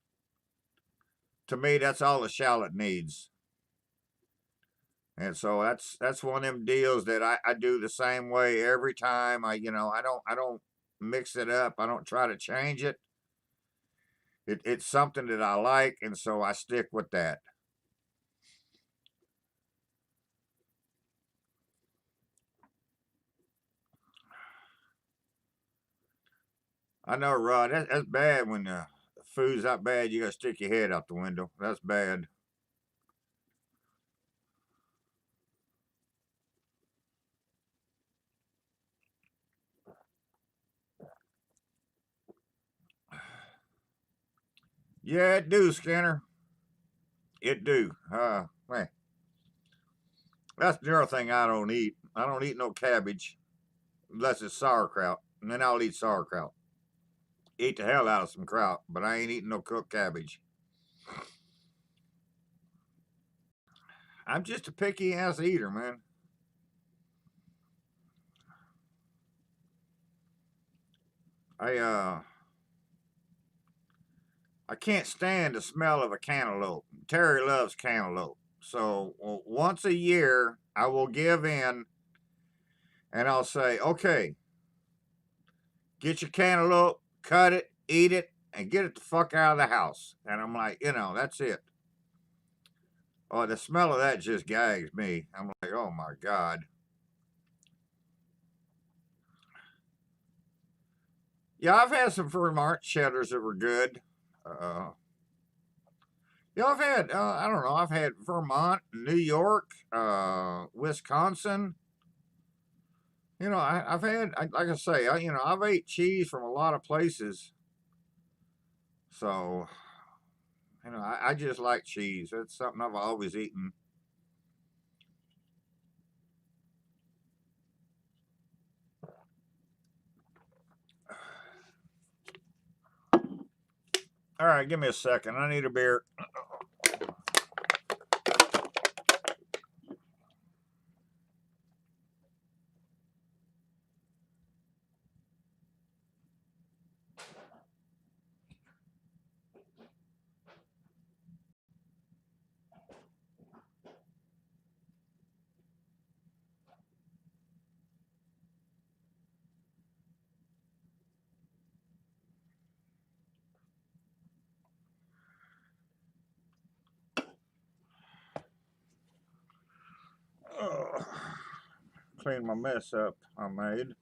To me, that's all the shallot needs. And so that's one of them deals that I do the same way every time. I don't mix it up. I don't try to change it. It's something that I like, and so I stick with that. I know, Rod. That's bad when the food's that bad. You gotta stick your head out the window. That's bad. Yeah, it do, Skinner. It do. Man, that's the other thing I don't eat. I don't eat no cabbage unless it's sauerkraut, and then I'll eat sauerkraut. Eat the hell out of some kraut, but I ain't eating no cooked cabbage. I'm just a picky ass eater, man. I I can't stand the smell of a cantaloupe. Terry loves cantaloupe. So once a year, I will give in and I'll say, okay, get your cantaloupe, cut it, eat it, and get it the fuck out of the house. And I'm like, that's it. Oh, the smell of that just gags me. I'm like, oh my God. Yeah, I've had some Vermont cheddars that were good. Uh, yeah, I've had, I don't know, I've had Vermont, New York, Wisconsin. I've had, like I say, I've ate cheese from a lot of places. So, I just like cheese. It's something I've always eaten. All right, give me a second. I need a beer. Oh, clean my mess up I made.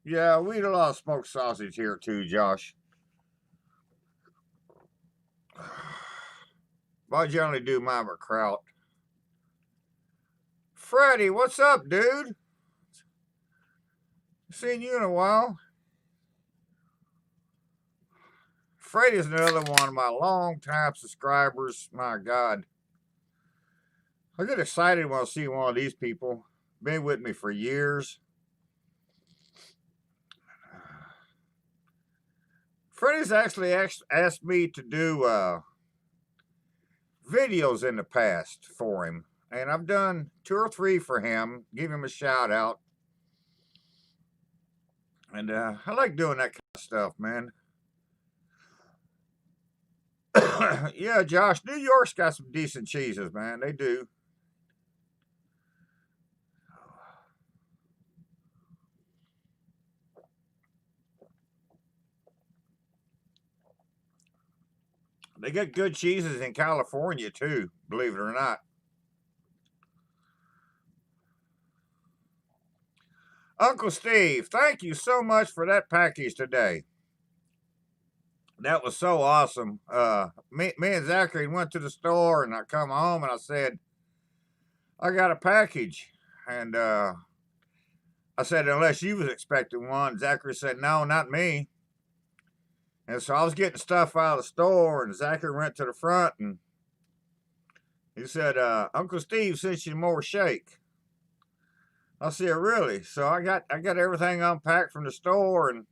Yeah, we eat a lot of smoked sausage here too, Josh. But I generally do mine with kraut. Freddie, what's up, dude? Seen you in a while. Freddie's another one of my long-time subscribers. My God. I get excited when I see one of these people. Been with me for years. Freddie's actually asked me to do videos in the past for him. And I've done 2 or 3 for him. Give him a shout out. And I like doing that kind of stuff, man. Yeah, Josh, New York's got some decent cheeses, man. They do. They get good cheeses in California too, believe it or not. Uncle Steve, thank you so much for that package today. That was so awesome. Me and Zachary went to the store and I come home and I said, I got a package. And I said, unless you was expecting one. Zachary said, no, not me. And so I was getting stuff out of the store and Zachary went to the front and he said, Uncle Steve sent you more shake. I said, really? So I got everything unpacked from the store and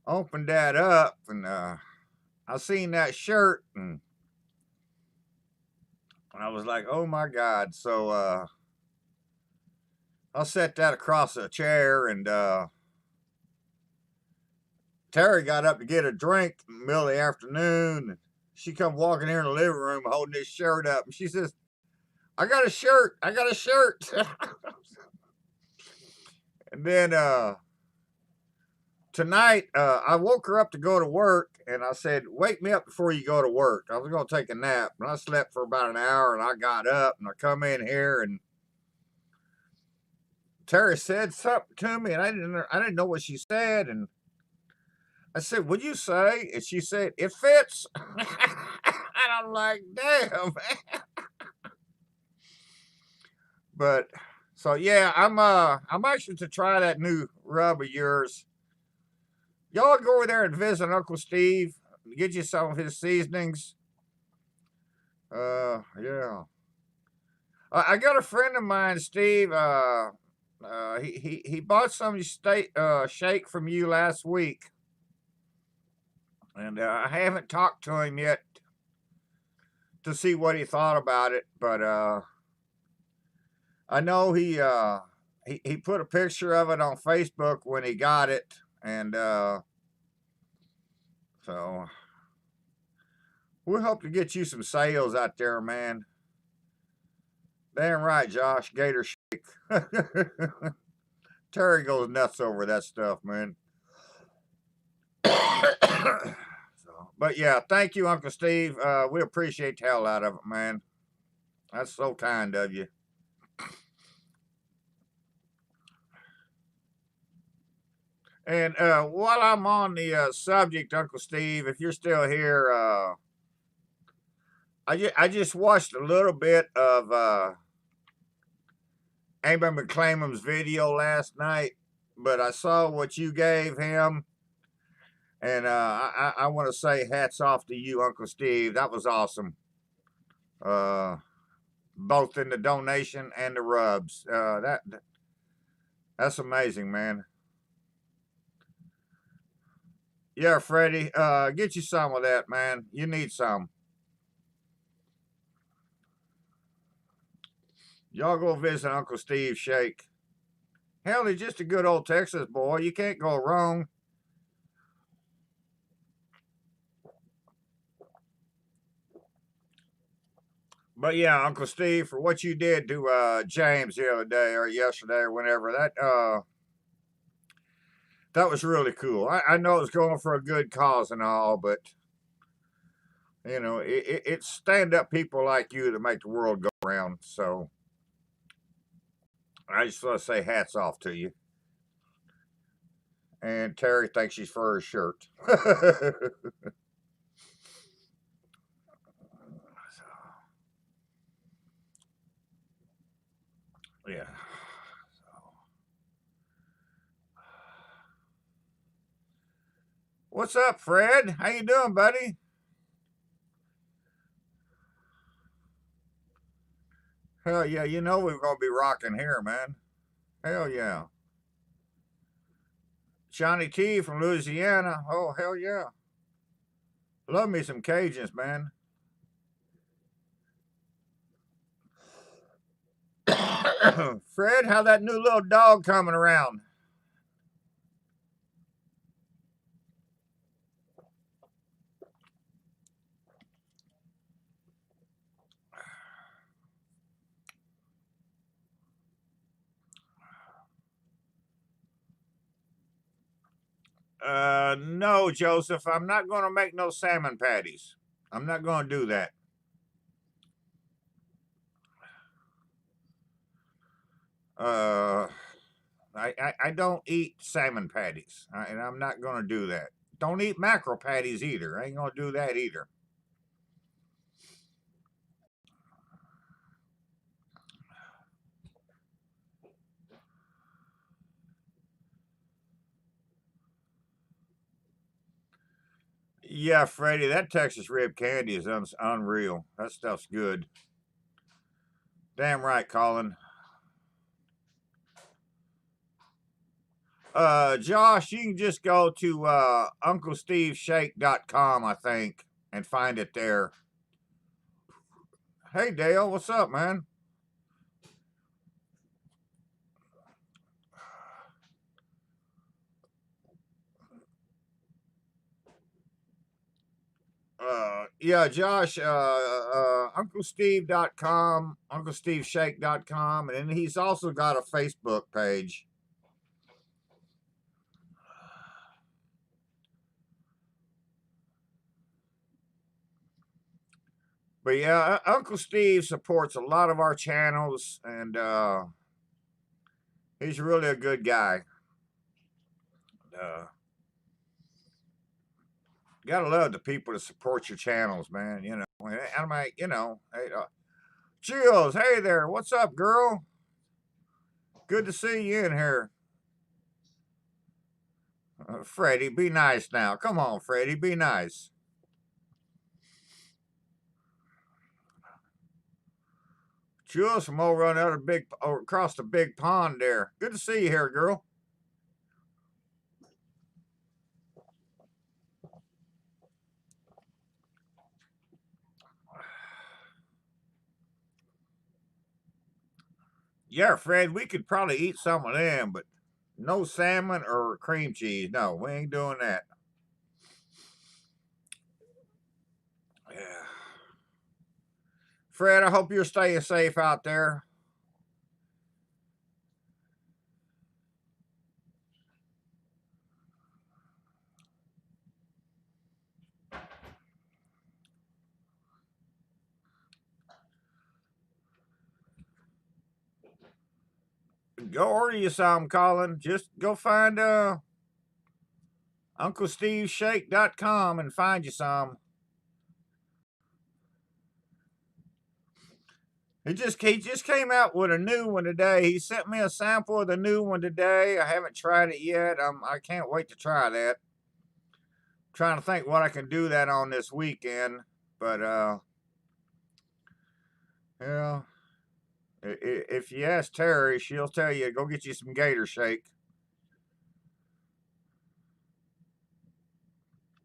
opened that up and I seen that shirt and I was like, oh my God. So I set that across a chair and Terry got up to get a drink in the middle of the afternoon. And she come walking here in the living room holding this shirt up and she says, I got a shirt. I got a shirt. And then tonight, I woke her up to go to work, and I said, wake me up before you go to work. I was going to take a nap, and I slept for about an hour, and I got up, and I come in here, and Terry said something to me, and I didn't know what she said, and I said, "What'd you say?" And she said, "It fits." And I'm like, "Damn, man." But so yeah, I'm actually to try that new rub of yours. Y'all go over there and visit Uncle Steve. Get you some of his seasonings. Yeah. I got a friend of mine, Steve. He bought some shake from you last week, and I haven't talked to him yet to see what he thought about it. But I know he put a picture of it on Facebook when he got it, and so we hope to get you some sales out there, man. Damn right, Josh. Gator shake. Terry goes nuts over that stuff, man. But yeah, thank you, Uncle Steve. We appreciate the hell out of it, man. That's so kind of you. And while I'm on the subject, Uncle Steve, if you're still here, I just watched a little bit of Amber McClamam's video last night, but I saw what you gave him, and I want to say hats off to you, Uncle Steve. That was awesome. Both in the donation and the rubs. That's amazing, man. Yeah, Freddie, get you some of that, man. You need some. Y'all go visit Uncle Steve Shake. Hell, he's just a good old Texas boy. You can't go wrong. But yeah, Uncle Steve, for what you did to James the other day or yesterday or whenever, that was really cool. I know it was going for a good cause and all, but it's stand up people like you that make the world go round. So I just want to say hats off to you. And Terry thinks she's for his shirt. Yeah. What's up, Fred? How you doing, buddy? Hell yeah, you know we're gonna be rocking here, man. Hell yeah. Johnny T from Louisiana. Oh hell yeah. Love me some Cajuns, man. Fred, how that new little dog coming around? No, Joseph, I'm not gonna make no salmon patties. I'm not gonna do that. Uh, I don't eat salmon patties, and I'm not gonna do that. Don't eat mackerel patties either. I ain't gonna do that either. Yeah, Freddie, that Texas rib candy is unreal. That stuff's good. Damn right, Colin. Josh, you can just go to UncleSteveShake.com, I think, and find it there. Hey, Dale, what's up, man? Yeah, Josh, UncleSteve.com, UncleSteveShake.com, and then he's also got a Facebook page. But yeah, Uncle Steve supports a lot of our channels, and he's really a good guy. Uh, Gotta love the people that support your channels, man. You know, I'm like, hey, Jules, hey there, what's up, girl? Good to see you in here. Freddie, be nice now. Come on, Freddie, be nice. Jules from over on the other across the big pond there. Good to see you here, girl. Yeah, Fred, we could probably eat some of them, but no salmon or cream cheese. No, we ain't doing that. Yeah. Fred, I hope you're staying safe out there. Go order you some, Colin. Just go find UncleSteveShake.com and find you some. He just came out with a new one today. He sent me a sample of the new one today. I haven't tried it yet. I can't wait to try that. I'm trying to think what I can do that on this weekend, but yeah. If you ask Terry, she'll tell you go get you some Gator Shake.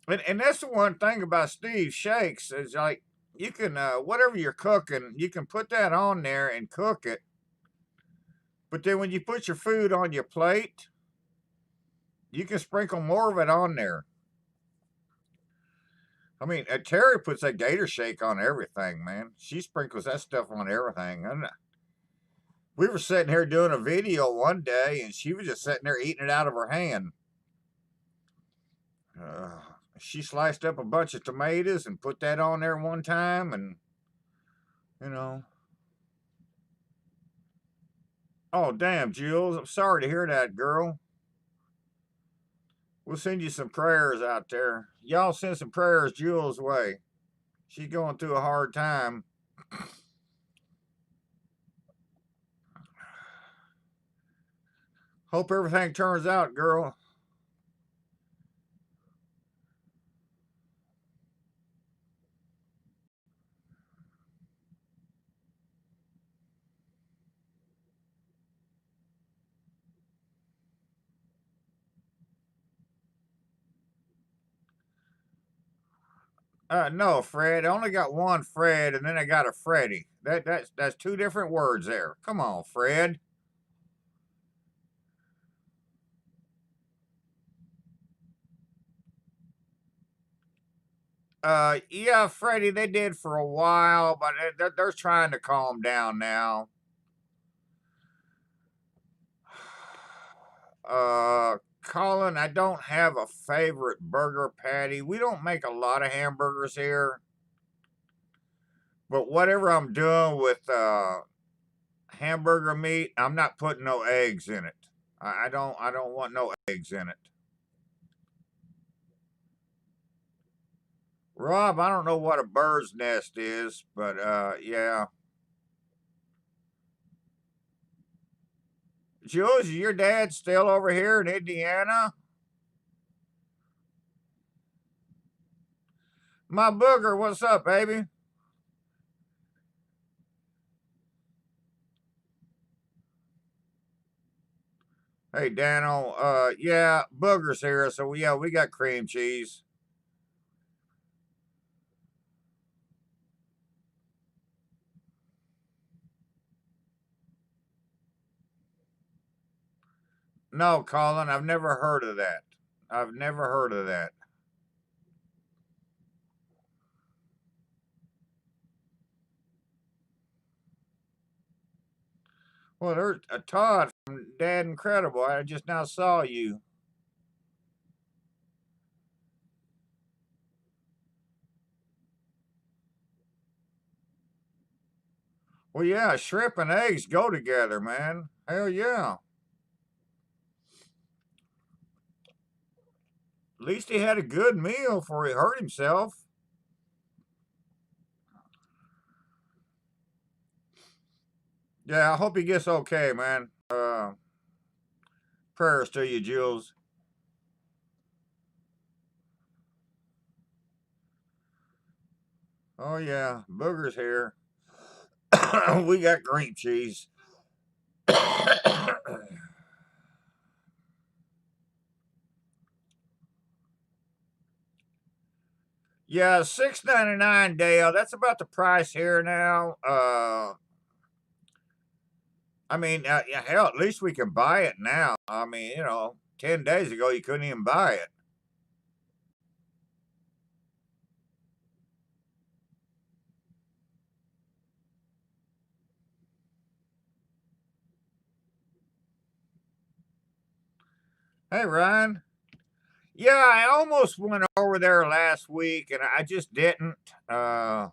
And that's the one thing about Steve Shakes is like you can whatever you're cooking, you can put that on there and cook it. But then when you put your food on your plate, you can sprinkle more of it on there. I mean, Terry puts that Gator Shake on everything, man. She sprinkles that stuff on everything. And we were sitting here doing a video one day, and she was just sitting there eating it out of her hand. She sliced up a bunch of tomatoes and put that on there one time, and you know. Oh, damn, Jules. I'm sorry to hear that, girl. We'll send you some prayers out there. Y'all send some prayers Jules' way. She's going through a hard time. Hope everything turns out, girl. No, Fred. I only got one Fred, and then I got a Freddy. That's two different words there. Come on, Fred. Yeah, Freddie, they did for a while, but they're trying to calm down now. Colin, I don't have a favorite burger patty. We don't make a lot of hamburgers here, but whatever I'm doing with hamburger meat, I'm not putting no eggs in it. I don't want no eggs in it. Rob, I don't know what a bird's nest is, but yeah. Jules, is your dad still over here in Indiana? My booger, what's up, baby? Hey, Daniel. Yeah, booger's here, so yeah, we got cream cheese. No, Colin, I've never heard of that. I've never heard of that. Well, there's a Todd from Dad Incredible. I just now saw you. Well, yeah, shrimp and eggs go together, man. Hell yeah. least he had a good meal before he hurt himself. Yeah, I hope he gets okay, man. Prayers to you, Jules. Oh yeah, Booger's here. We got cream cheese. Yeah, $6.99, Dale. That's about the price here now. I mean, yeah, hell, at least we can buy it now. I mean, 10 days ago you couldn't even buy it. Hey, Ryan. Yeah, I almost went over there last week, and I just didn't. Uh,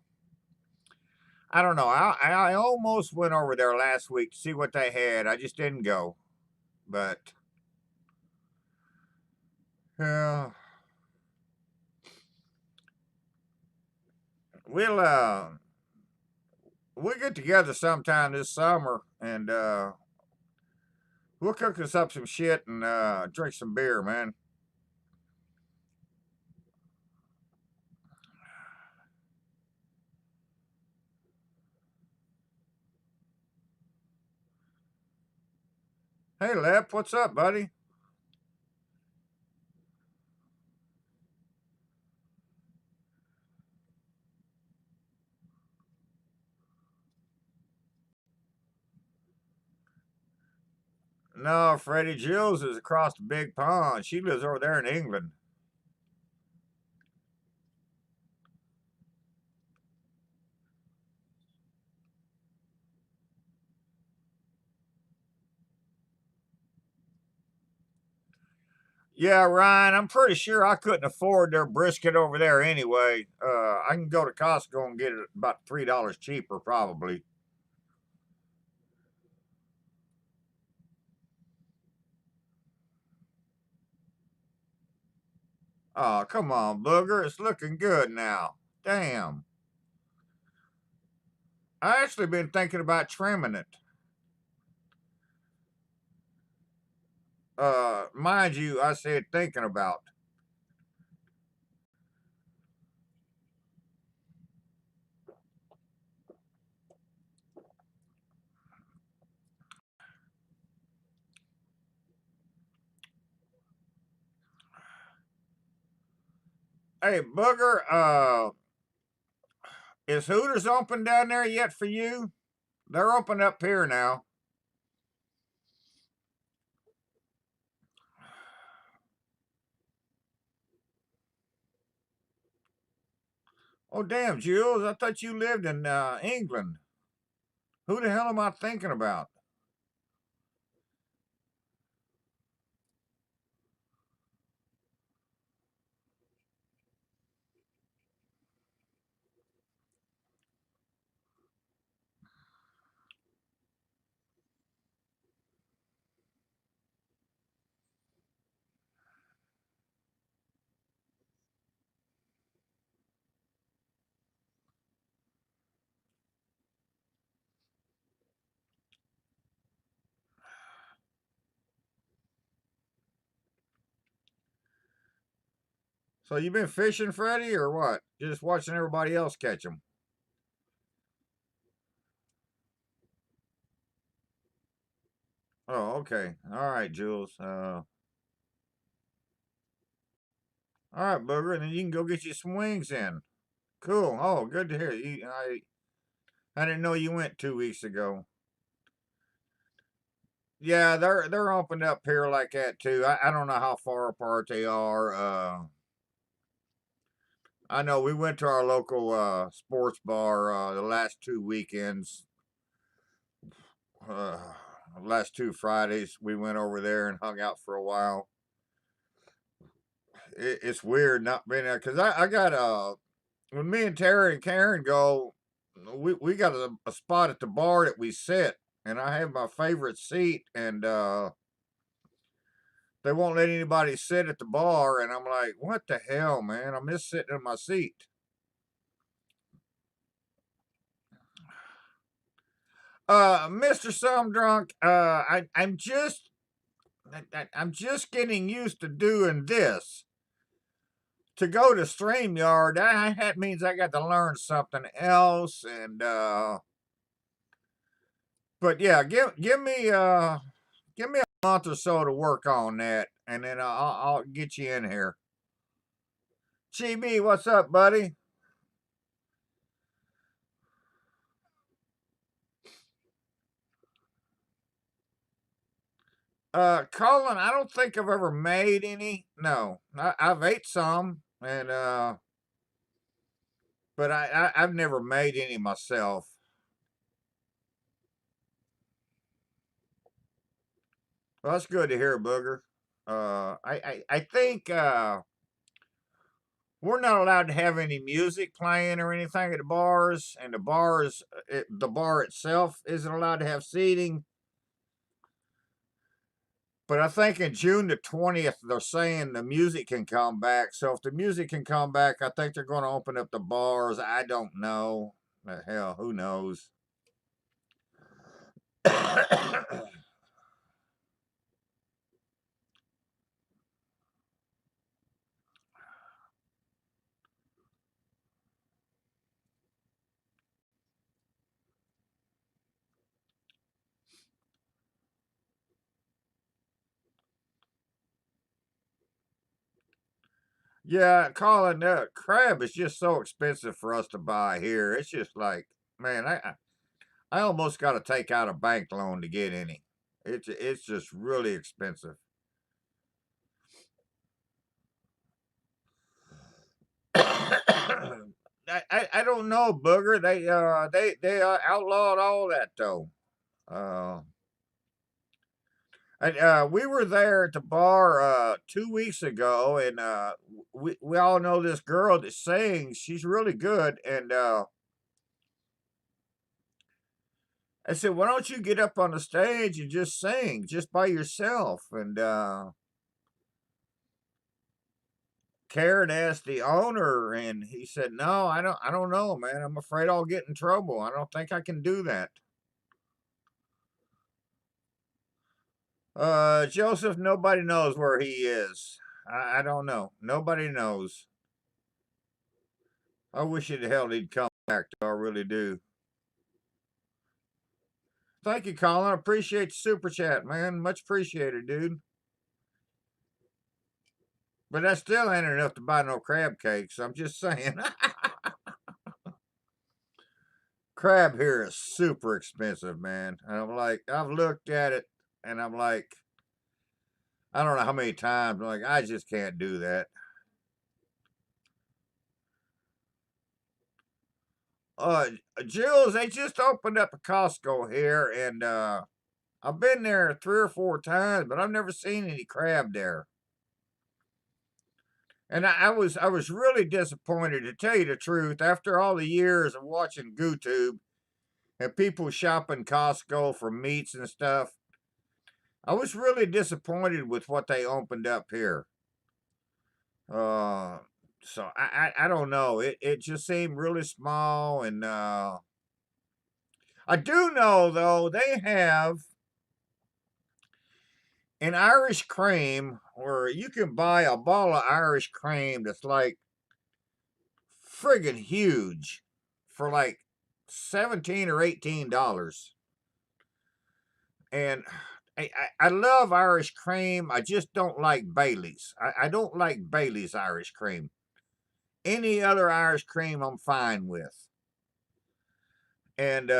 I don't know. I almost went over there last week to see what they had. I just didn't go. But yeah, we'll we'll get together sometime this summer, and we'll cook us up some shit and drink some beer, man. Hey, Lep, what's up, buddy? No, Freddie Jills is across the big pond. She lives over there in England. Yeah, Ryan, I'm pretty sure I couldn't afford their brisket over there anyway. I can go to Costco and get it about $3 cheaper, probably. Oh, come on, Booger. It's looking good now. Damn. I actually been thinking about trimming it. Mind you, I said thinking about. Hey, Booger, is Hooters open down there yet for you? They're open up here now. Oh, damn, Jules. I thought you lived in England. Who the hell am I thinking about? So you been fishing, Freddie, or what? Just watching everybody else catch them? Oh, okay. All right, Jules. All right, Booger, and then you can go get you some wings in. Cool. Oh, good to hear. I didn't know you went 2 weeks ago. Yeah, they're opened up here like that too. I don't know how far apart they are. I know we went to our local sports bar the last 2 weekends. Uh, last 2 Fridays, we went over there and hung out for a while. It's weird not being there because I got when me and Terry and Karen go, we got a spot at the bar that we sit, and I have my favorite seat, and They won't let anybody sit at the bar, and I'm like, what the hell, man? I miss sitting in my seat. Mr. Some Drunk, I'm just getting used to doing this. To go to StreamYard, that means I got to learn something else, and but yeah, give me a month or so to work on that, and then I'll get you in here. GB, what's up, buddy? Colin, I don't think I've ever made any. No, I've ate some, and but I've never made any myself. Well, that's good to hear, Booger. I think we're not allowed to have any music playing or anything at the bars, and the bar itself isn't allowed to have seating. But I think in June the 20th, they're saying the music can come back. So if the music can come back, I think they're going to open up the bars. I don't know. The hell, who knows? Yeah, Colin, crab is just so expensive for us to buy here. It's just like, man, I almost got to take out a bank loan to get any. It's just really expensive. I don't know, Booger. They outlawed all that though. Uh, we were there at the bar 2 weeks ago, and we all know this girl that sings. She's really good, and I said, "Why don't you get up on the stage and just sing, just by yourself?" And Karen asked the owner, and he said, "No, I don't know, man. I'm afraid I'll get in trouble. I don't think I can do that." Joseph, nobody knows where he is. I don't know. Nobody knows. I wish it hell he'd come back. I really do. Thank you, Colin. I appreciate the super chat, man. Much appreciated, dude. But that still ain't enough to buy no crab cakes. I'm just saying. Crab here is super expensive, man. And I'm like, I've looked at it, and I'm like, I don't know how many times. I'm like, I just can't do that. Uh, Jules, they just opened up a Costco here, and I've been there 3 or 4 times, but I've never seen any crab there. And I was really disappointed, to tell you the truth, after all the years of watching GooTube and people shopping Costco for meats and stuff. I was really disappointed with what they opened up here. Uh, so I don't know. It just seemed really small, and I do know though they have an Irish cream where you can buy a bottle of Irish cream that's like friggin' huge for like 17 or $18. And I love Irish cream. I just don't like Bailey's. I don't like Bailey's Irish cream. Any other Irish cream I'm fine with. And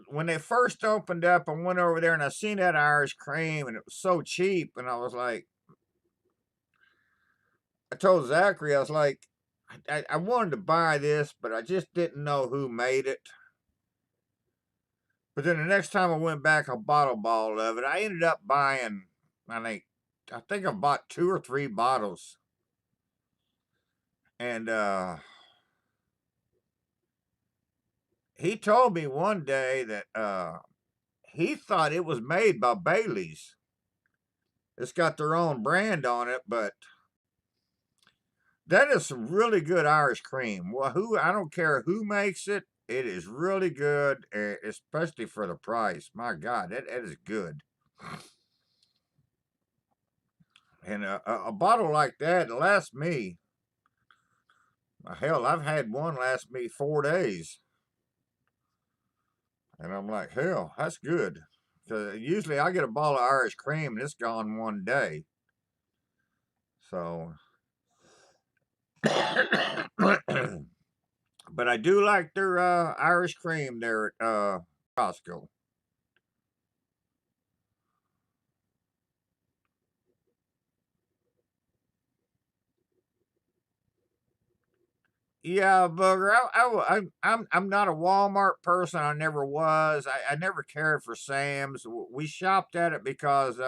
when they first opened up, I went over there and I seen that Irish cream, and it was so cheap. And I was like, I told Zachary, I was like, I wanted to buy this, but I just didn't know who made it. But then the next time I went back, I bottle ball of it. I ended up buying, I think, I think I bought 2 or 3 bottles. And he told me one day that he thought it was made by Bailey's. It's got their own brand on it, but that is some really good Irish cream. Well, who I don't care who makes it, it is really good, especially for the price. My God, that is good. And a bottle like that lasts me. Hell, I've had one last me 4 days, and I'm like, hell, that's good. Because usually I get a bottle of Irish cream and it's gone one day. So, but I do like their Irish cream there at Costco. Yeah, booger. I'm not a Walmart person. I never was. I never cared for Sam's. We shopped at it because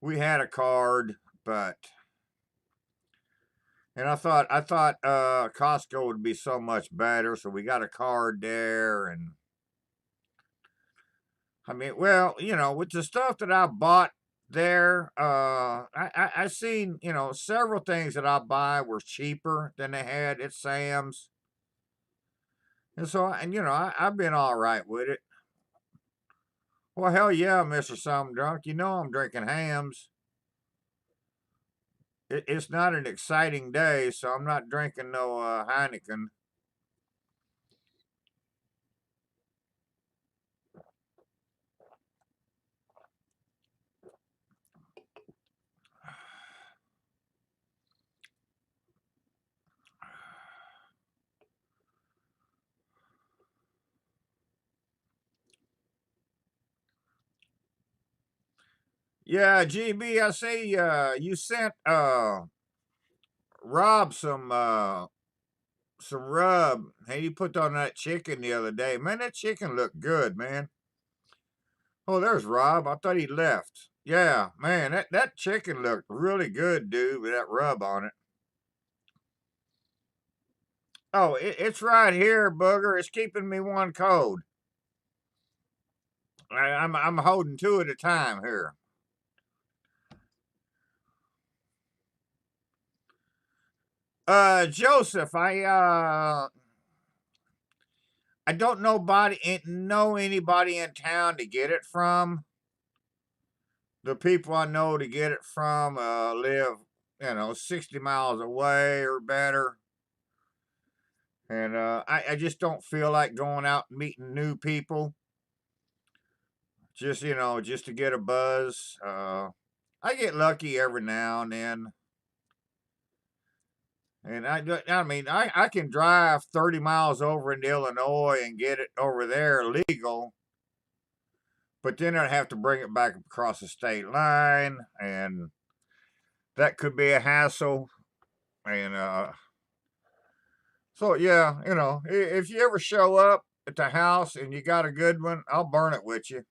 we had a card, but and I thought Costco would be so much better, so we got a card there. And I mean, well, with the stuff that I bought there, I seen several things that I buy were cheaper than they had at Sam's. And so, I've been all right with it. Well, hell yeah, Mr. Something Drunk. You know I'm drinking hams. It's not an exciting day, so I'm not drinking no Heineken. Yeah, GB, I see you sent Rob some rub. Hey, you put on that chicken the other day. Man, that chicken looked good, man. Oh, there's Rob. I thought he left. Yeah, man, that chicken looked really good, dude, with that rub on it. Oh, it's right here, booger. It's keeping me one code. I'm holding two at a time here. Joseph, I don't know anybody in town to get it from. The people I know to get it from live, 60 miles away or better. And I just don't feel like going out and meeting new people. Just to get a buzz. I get lucky every now and then. And I can drive 30 miles over into Illinois and get it over there legal, but then I'd have to bring it back across the state line, and that could be a hassle. And so yeah, if you ever show up at the house and you got a good one, I'll burn it with you.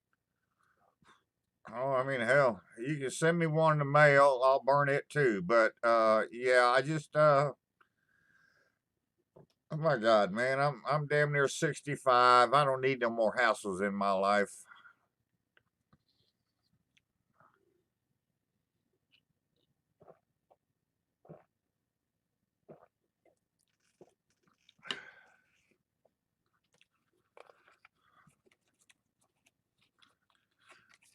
Oh, I mean, hell, you can send me one in the mail. I'll burn it too. But yeah, I just oh my God, man, I'm damn near 65. I don't need no more hassles in my life.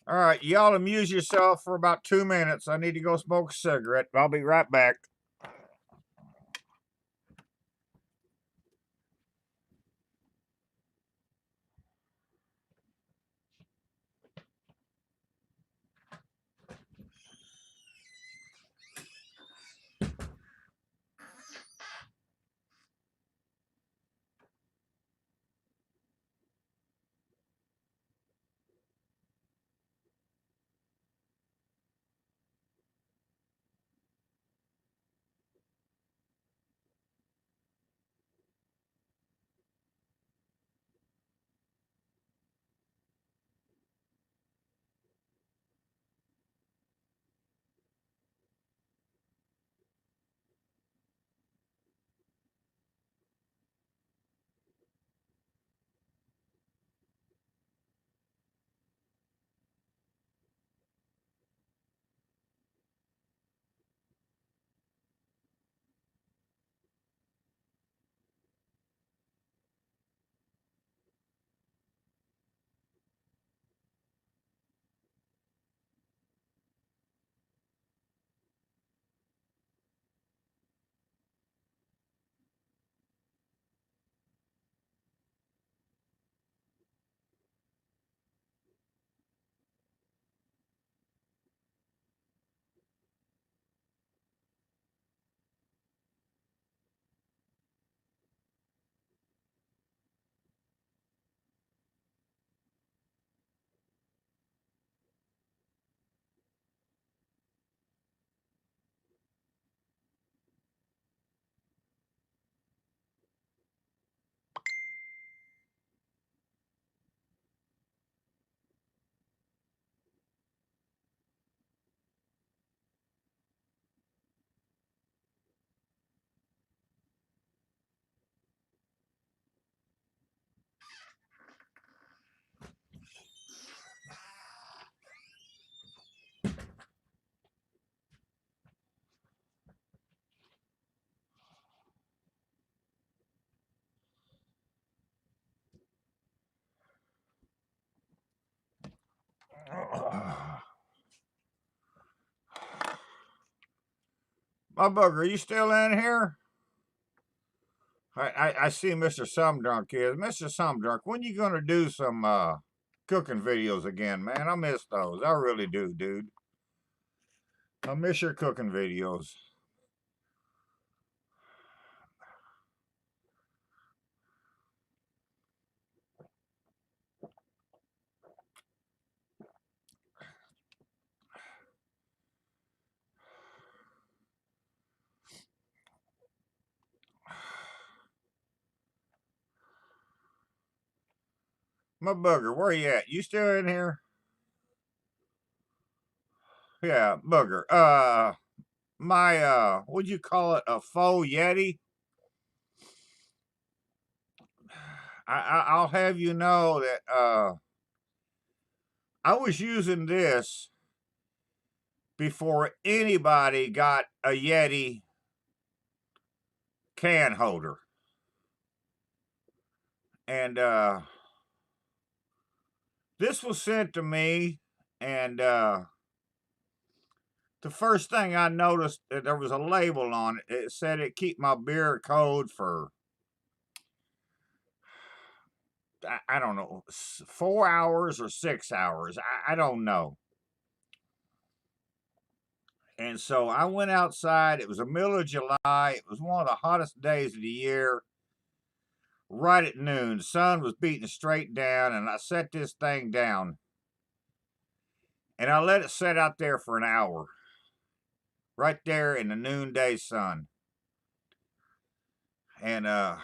All right, y'all amuse yourself for about 2 minutes. I need to go smoke a cigarette. I'll be right back. My bugger, you still in here? I see Mr. Sumdrunk is. Mr. Sumdrunk, when you gonna do some cooking videos again, man? I miss those. I really do, dude. I miss your cooking videos. My bugger, where you at? You still in here? Yeah, bugger. My what'd you call it? A faux Yeti? I'll have you know that I was using this before anybody got a Yeti can holder. And this was sent to me, and the first thing I noticed that there was a label on it. It said it keep my beer cold for I don't know 4 hours or 6 hours. I don't know. And so I went outside. It was the middle of July. It was one of the hottest days of the year. Right at noon, the sun was beating straight down, and I set this thing down, and I let it sit out there for an hour, right there in the noonday sun. And I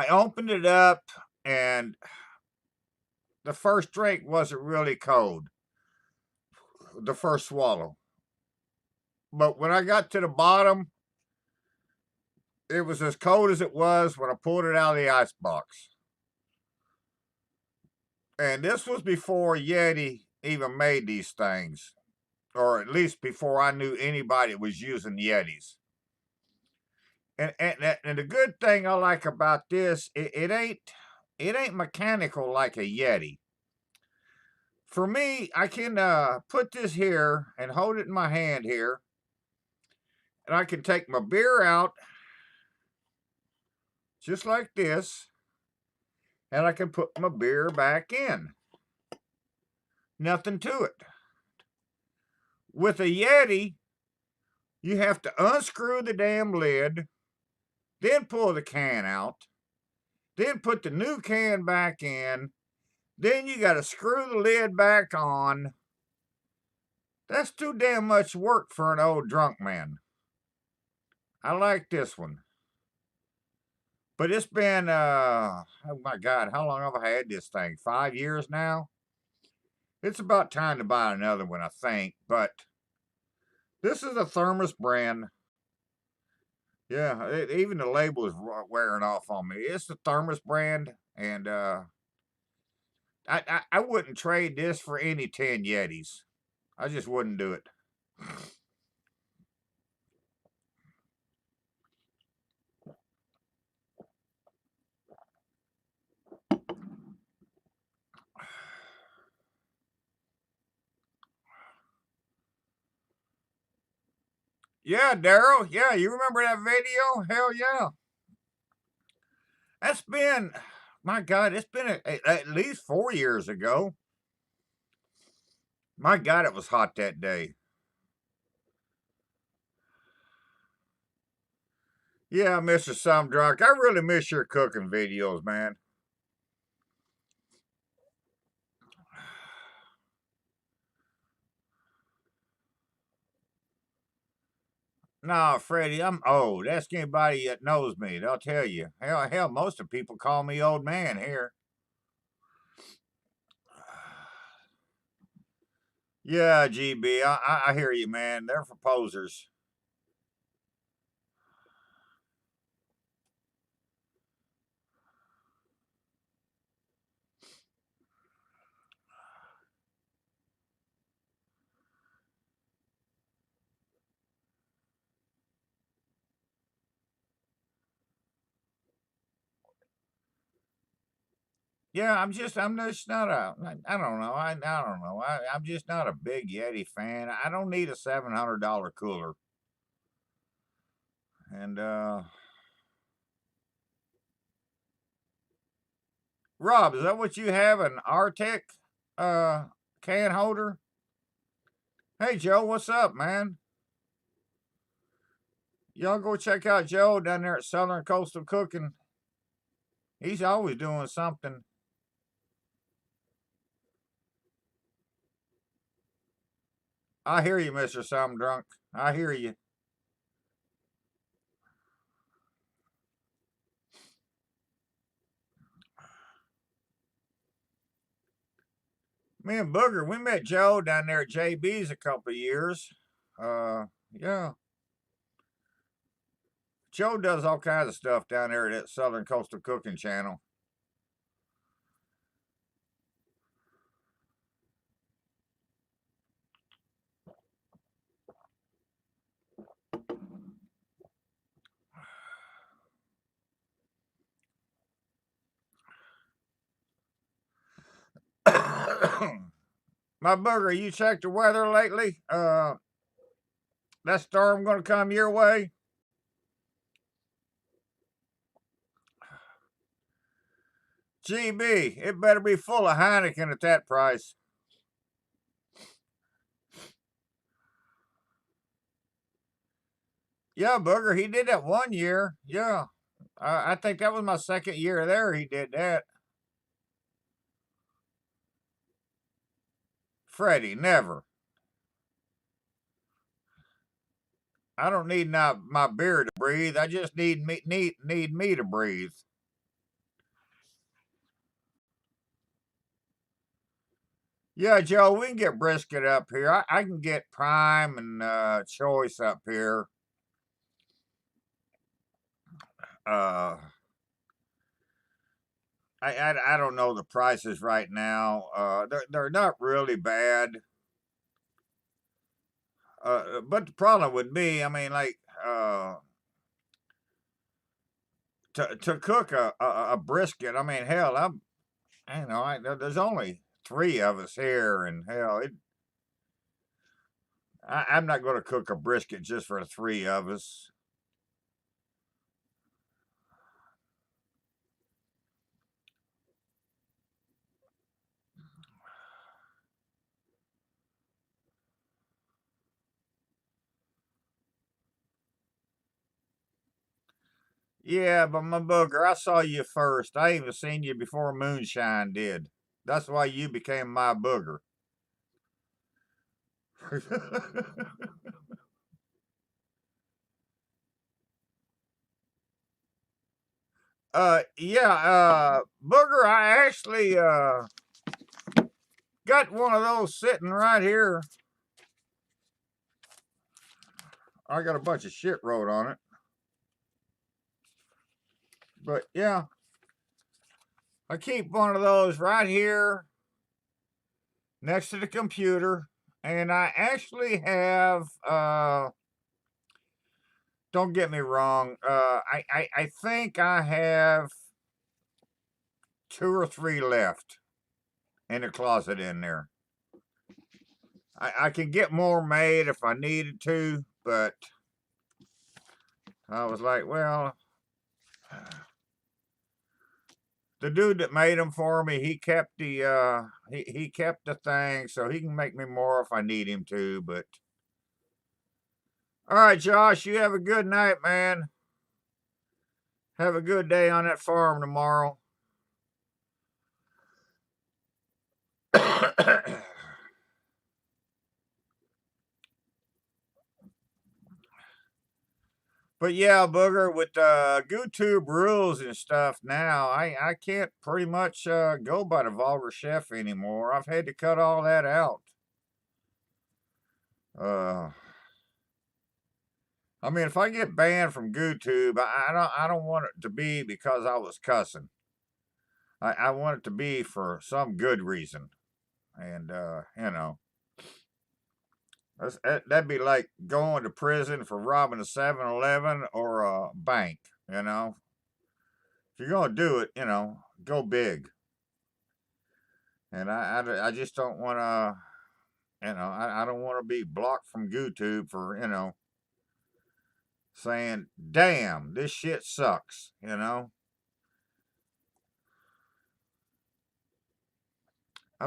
opened it up, and the first drink wasn't really cold, the first swallow. But when I got to the bottom, it was as cold as it was when I pulled it out of the ice box. And this was before Yeti even made these things, or at least before I knew anybody was using Yetis. And the good thing I like about this, it ain't mechanical like a Yeti. For me, I can put this here and hold it in my hand here, and I can take my beer out just like this, and I can put my beer back in. Nothing to it. With a Yeti, you have to unscrew the damn lid, then pull the can out, then put the new can back in, then you got to screw the lid back on. That's too damn much work for an old drunk man. I like this one. But it's been, oh my God, how long have I had this thing? 5 years now? It's about time to buy another one, I think. But this is a Thermos brand. Yeah, even the label is wearing off on me. It's the Thermos brand, and I wouldn't trade this for any 10 Yetis. I just wouldn't do it. Yeah, Daryl. Yeah, you remember that video? Hell yeah. That's been, my God, it's been at least 4 years ago. My God, it was hot that day. Yeah, Mr. Sumdrunk, I really miss your cooking videos, man. Nah, Freddie, I'm old. Ask anybody that knows me. They'll tell you. Hell, most of the people call me old man here. Yeah, GB, I hear you, man. They're for posers. Yeah, I'm just not a, I don't know, I don't know, I'm just not a big Yeti fan. I don't need a $700 cooler. And, Rob, is that what you have, an Arctic, uh, can holder? Hey, Joe, what's up, man? Y'all go check out Joe down there at Southern Coastal Cooking. He's always doing something. I hear you, Mr. Some Drunk. I hear you. Me and Booger, we met Joe down there at JB's a couple of years. Yeah. Joe does all kinds of stuff down there at that Southern Coastal Cooking channel. My Booger, you checked the weather lately? That storm gonna come your way? GB, it better be full of Heineken at that price. Yeah, Booger, he did that one year. Yeah. I think that was my second year there. He did that. Freddie, never. I don't need my beer to breathe. I just need me to breathe. Yeah, Joe, we can get brisket up here. I can get prime and choice up here. Uh, I don't know the prices right now. They're not really bad. But the problem with me, I mean, like to cook a brisket. I mean, hell, there's only three of us here, and hell, I'm not going to cook a brisket just for the three of us. Yeah, but my Booger, I saw you first. I even seen you before Moonshine did. That's why you became my Booger. Yeah, Booger, I actually got one of those sitting right here. I got a bunch of shit wrote on it. But yeah, I keep one of those right here next to the computer. And I actually have, don't get me wrong, I think I have two or three left in the closet in there. I can get more made if I needed to, but I was like, well, the dude that made them for me, he kept he kept the thing, so he can make me more if I need him to. But all right, Josh, you have a good night, man. Have a good day on that farm tomorrow. But yeah, Booger, with GooTube rules and stuff now, I can't pretty much go by the Vulgar Chef anymore. I've had to cut all that out. Uh, I mean, if I get banned from GooTube, I don't want it to be because I was cussing. I want it to be for some good reason, and that'd be like going to prison for robbing a 7-Eleven or a bank. You know, if you're gonna do it, go big. And I just don't want to, I don't want to be blocked from YouTube for, saying, damn, this shit sucks. I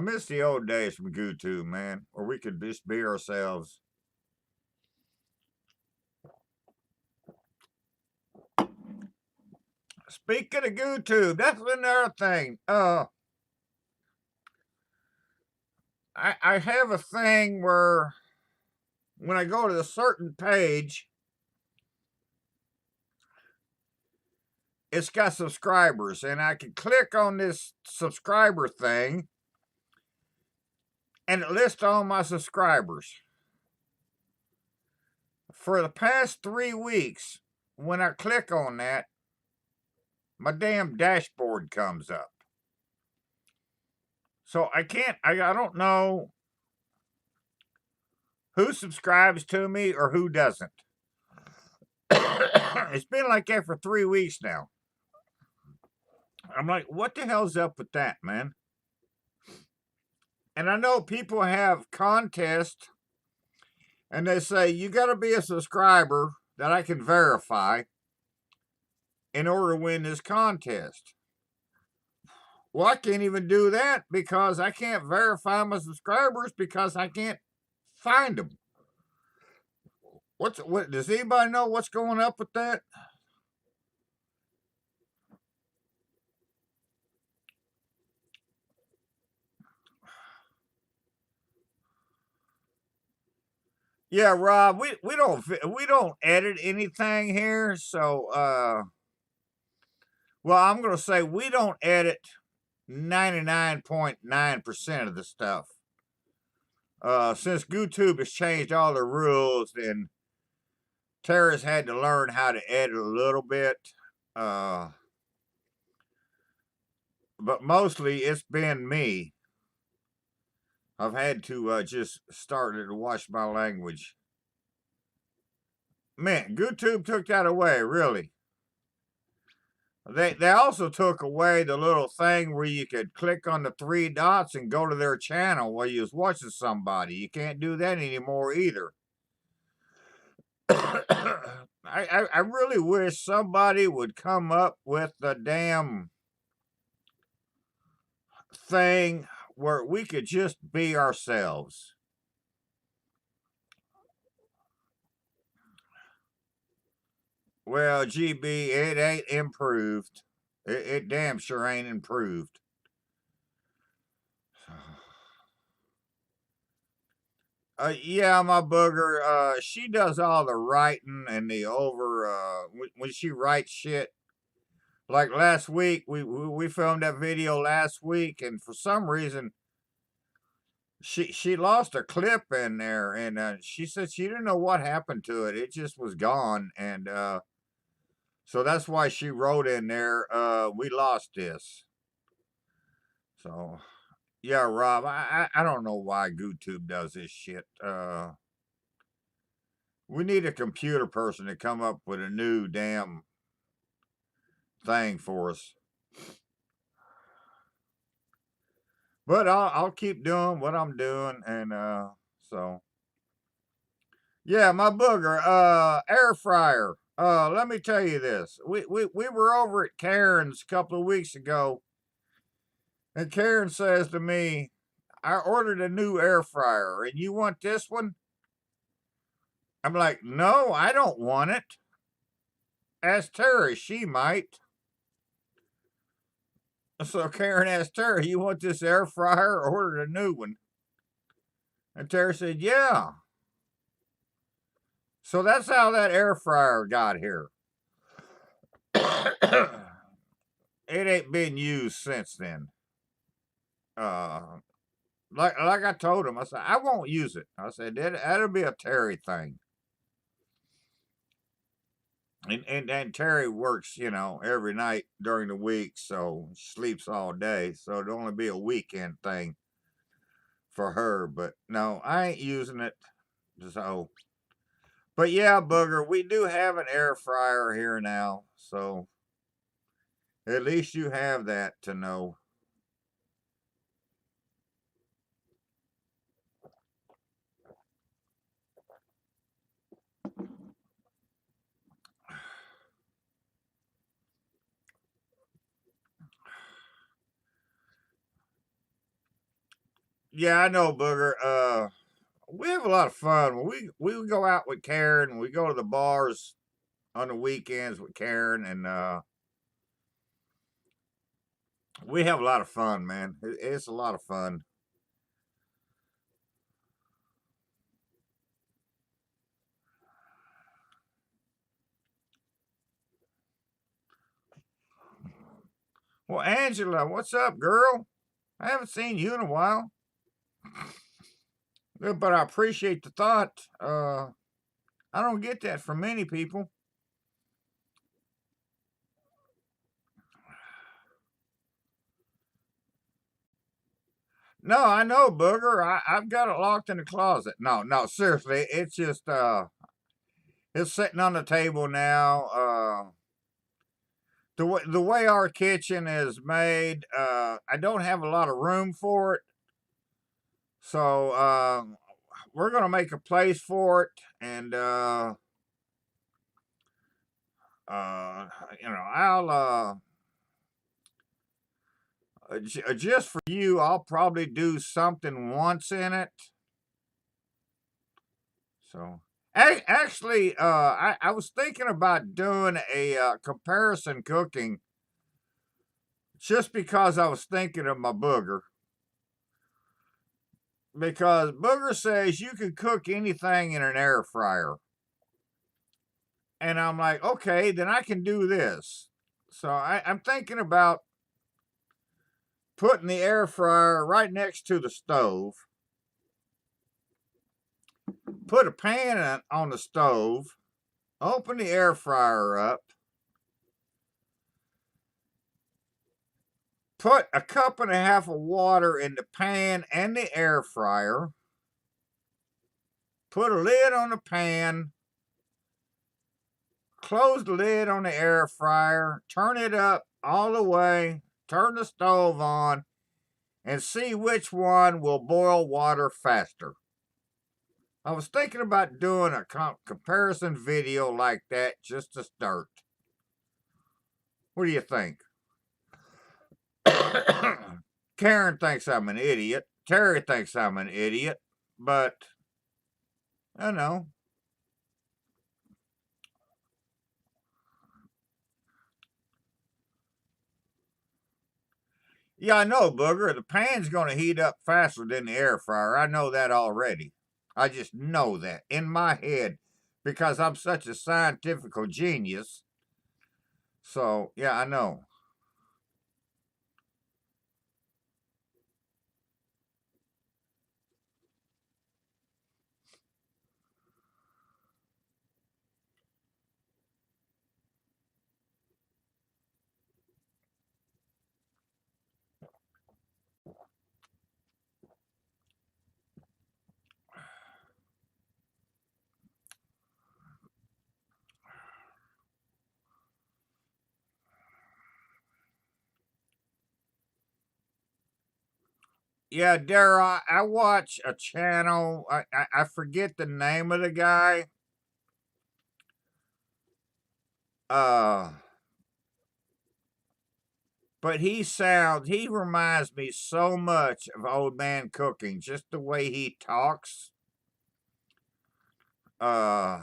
miss the old days from YouTube, man, where we could just be ourselves. Speaking of YouTube, that's another thing. I have a thing where when I go to a certain page, it's got subscribers, and I can click on this subscriber thing, and it lists all my subscribers. For the past 3 weeks, when I click on that, my damn dashboard comes up. So I don't know who subscribes to me or who doesn't. It's been like that for 3 weeks now. I'm like, what the hell's up with that, man? And I know people have contests, and they say, you got to be a subscriber that I can verify in order to win this contest. Well, I can't even do that because I can't verify my subscribers because I can't find them. What does anybody know what's going up with that? Yeah, Rob, we don't edit anything here, so well, I'm gonna say we don't edit 99.9% of the stuff. Since YouTube has changed all the rules, and Tara's had to learn how to edit a little bit. But mostly it's been me. I've had to just start to watch my language. Man, YouTube took that away, really. They also took away the little thing where you could click on the 3 dots and go to their channel while you was watching somebody. You can't do that anymore either. I really wish somebody would come up with the damn thing where we could just be ourselves. Well, GB, it ain't improved. It damn sure ain't improved. Yeah, my booger. She does all the writing and the over. When she writes shit. Like last week, we filmed that video last week, and for some reason, she lost a clip in there, and she said she didn't know what happened to it. It just was gone, and so that's why she wrote in there, we lost this. So, yeah, Rob, I don't know why YouTube does this shit. We need a computer person to come up with a new damn thing for us. But I'll keep doing what I'm doing, and so yeah, my booger, air fryer. Let me tell you this. We were over at Karen's a couple of weeks ago, and Karen says to me, I ordered a new air fryer, and you want this one? I'm like, no, I don't want it. Ask Terry, she might. So Karen asked Terry, you want this air fryer or ordered a new one? And Terry said, yeah. So that's how that air fryer got here. It ain't been used since then. Like I told him, I said, I won't use it. I said, that'll be a Terry thing. And Terry works, every night during the week, so sleeps all day. So it'd only be a weekend thing for her. But no, I ain't using it. So, but yeah, booger, we do have an air fryer here now. So at least you have that to know. Yeah, I know, Booger. We have a lot of fun when we go out with Karen. We go to the bars on the weekends with Karen, and we have a lot of fun, man. It's a lot of fun. Well, Angela, what's up, girl? I haven't seen you in a while. But I appreciate the thought. I don't get that from many people. No, I know, Booger. I've got it locked in the closet. No, no, seriously, it's just it's sitting on the table now. The way our kitchen is made, I don't have a lot of room for it, so we're gonna make a place for it, and uh, I'll just for you, I'll probably do something once in it. So, actually, I was thinking about doing a comparison cooking just because I was thinking of my Booger. Because Booger says you can cook anything in an air fryer. And I'm like, okay, then I can do this. So I'm thinking about putting the air fryer right next to the stove, put a pan on the stove, open the air fryer up, put a cup and a half of water in the pan and the air fryer, put a lid on the pan, close the lid on the air fryer, turn it up all the way, turn the stove on, and see which one will boil water faster. I was thinking about doing a comparison video like that just to start. What do you think? Karen thinks I'm an idiot. Terry thinks I'm an idiot. But, I know. Yeah, I know, Booger. The pan's going to heat up faster than the air fryer. I know that already. I just know that in my head because I'm such a scientific genius. So, yeah, I know. Yeah, Dara, I watch a channel. I forget the name of the guy. Uh, but he reminds me so much of Old Man Cooking, just the way he talks. Uh,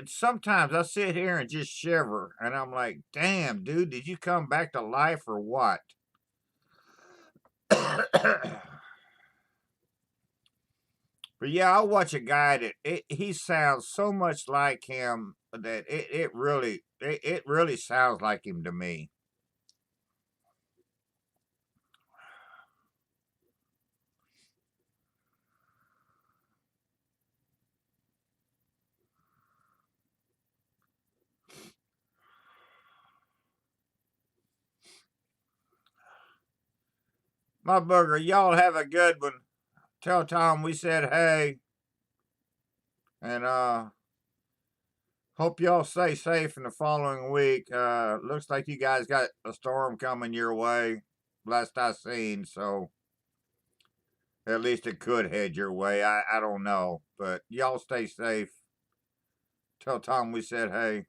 sometimes I sit here and just shiver, and I'm like, damn, dude, did you come back to life or what? But yeah, I watch a guy that he sounds so much like him that it really sounds like him to me. My Booger, y'all have a good one. Tell Tom we said hey, and hope y'all stay safe in the following week. Looks like you guys got a storm coming your way, last I seen. So at least it could head your way. I don't know, but y'all stay safe. Tell Tom we said hey.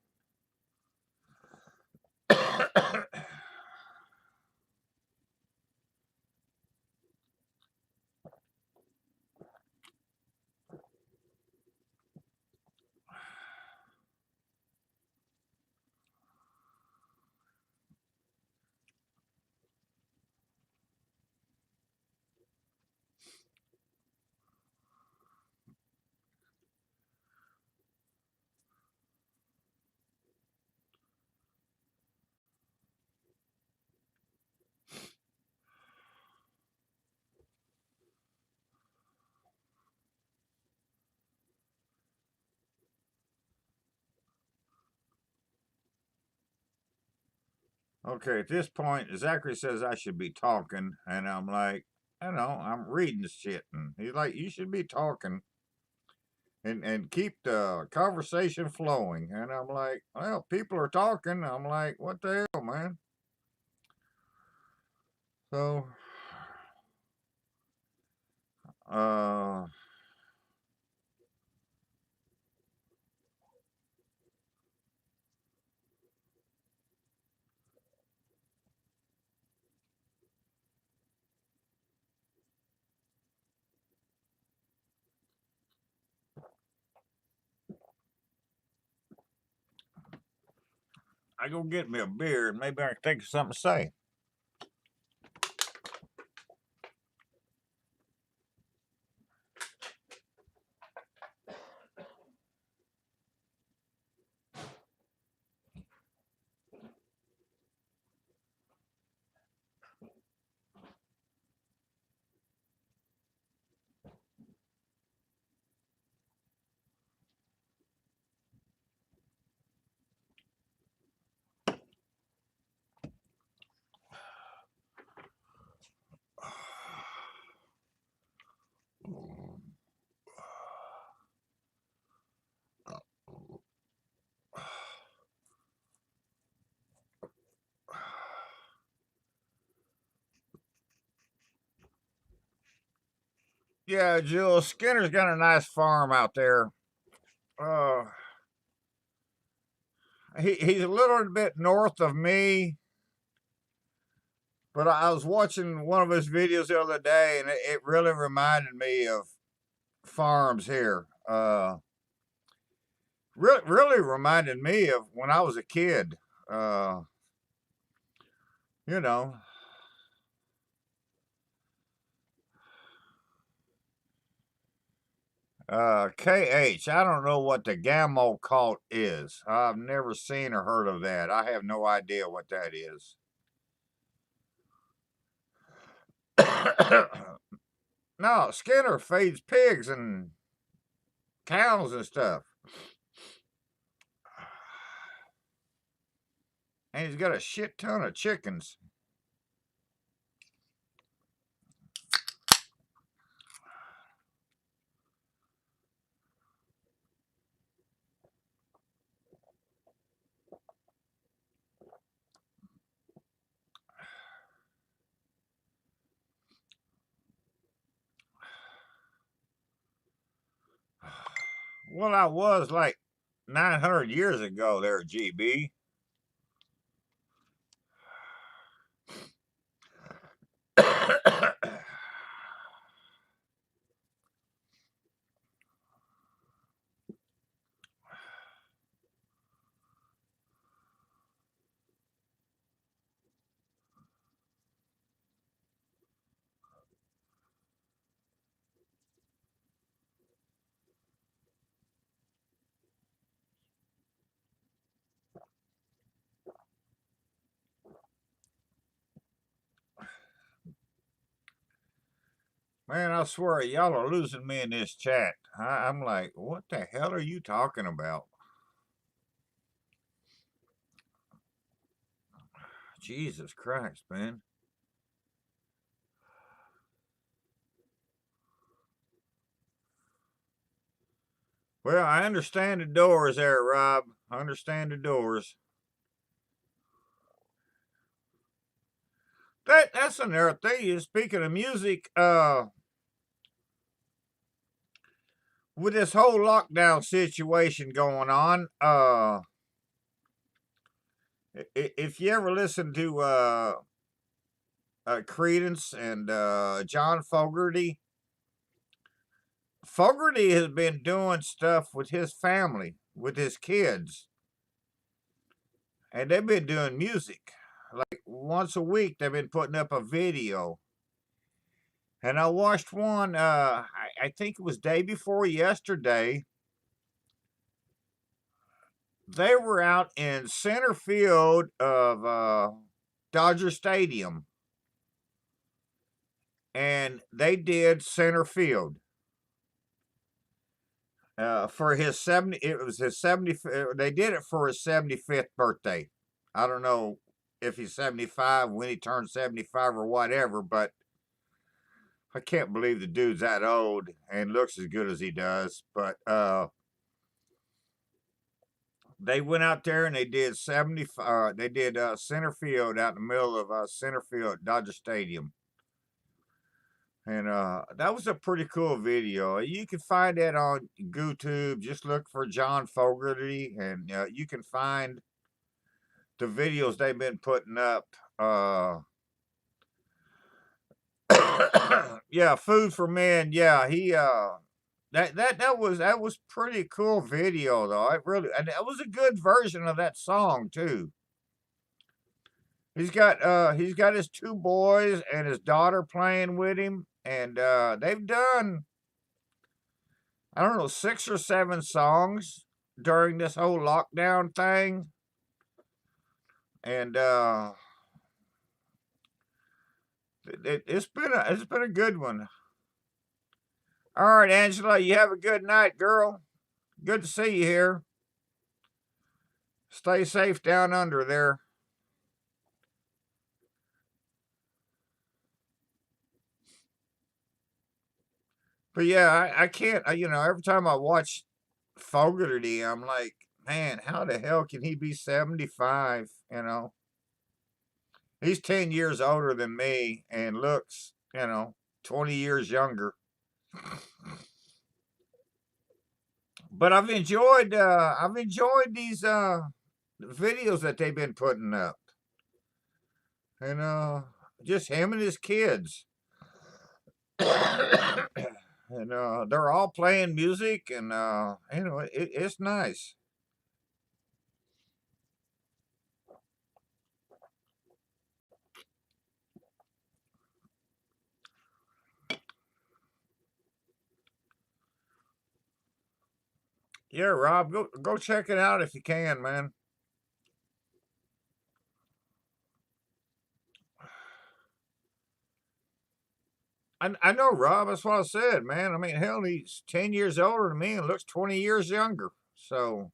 Okay, at this point, Zachary says I should be talking, and I'm like, I'm reading shit, and he's like, you should be talking and keep the conversation flowing. And I'm like, well, people are talking. I'm like, what the hell, man? So, uh, I go get me a beer, and maybe I can think of something to say. Yeah, Jill, Skinner's got a nice farm out there. Uh, he's a little bit north of me, but I was watching one of his videos the other day, and it really reminded me of farms here. Really reminded me of when I was a kid. Uh, you know, KH. I don't know what the Gammo cult is. I've never seen or heard of that. I have no idea what that is. No, Skinner feeds pigs and cows and stuff. And he's got a shit ton of chickens. Well, I was like 900 years ago there, GB. Man, I swear, y'all are losing me in this chat. I'm like, what the hell are you talking about? Jesus Christ, man. Well, I understand the doors there, Rob. I understand the doors. That's another thing. Speaking of music, with this whole lockdown situation going on, if you ever listen to Credence and John Fogerty, Fogerty has been doing stuff with his family, with his kids, and they've been doing music. Like once a week, they've been putting up a video. And I watched one, I think it was day before yesterday. They were out in center field of Dodger Stadium, and they did center field for his 70. It was his 70. They did it for his 75th birthday. I don't know if he's 75, when he turns 75 or whatever, but I can't believe the dude's that old and looks as good as he does. But they went out there and they did 70. They did center field out in the middle of center field at Dodger Stadium, and that was a pretty cool video. You can find that on YouTube. Just look for John Fogerty, and you can find the videos they've been putting up. Yeah, Food for Men. Yeah, he that was pretty cool video though. And that was a good version of that song too. He's got his two boys and his daughter playing with him, and they've done, I don't know, 6 or 7 songs during this whole lockdown thing. And it's been a good one. All right, Angela, you have a good night, girl. Good to see you here. Stay safe down under there. But yeah, I can't, every time I watch Fogerty, I'm like, man, how the hell can he be 75? He's 10 years older than me and looks, 20 years younger. But I've enjoyed these videos that they've been putting up. And just him and his kids. And they're all playing music, and it's nice. Yeah, Rob, go check it out if you can, man. I know, Rob. That's what I said, man. I mean, hell, he's 10 years older than me and looks 20 years younger. So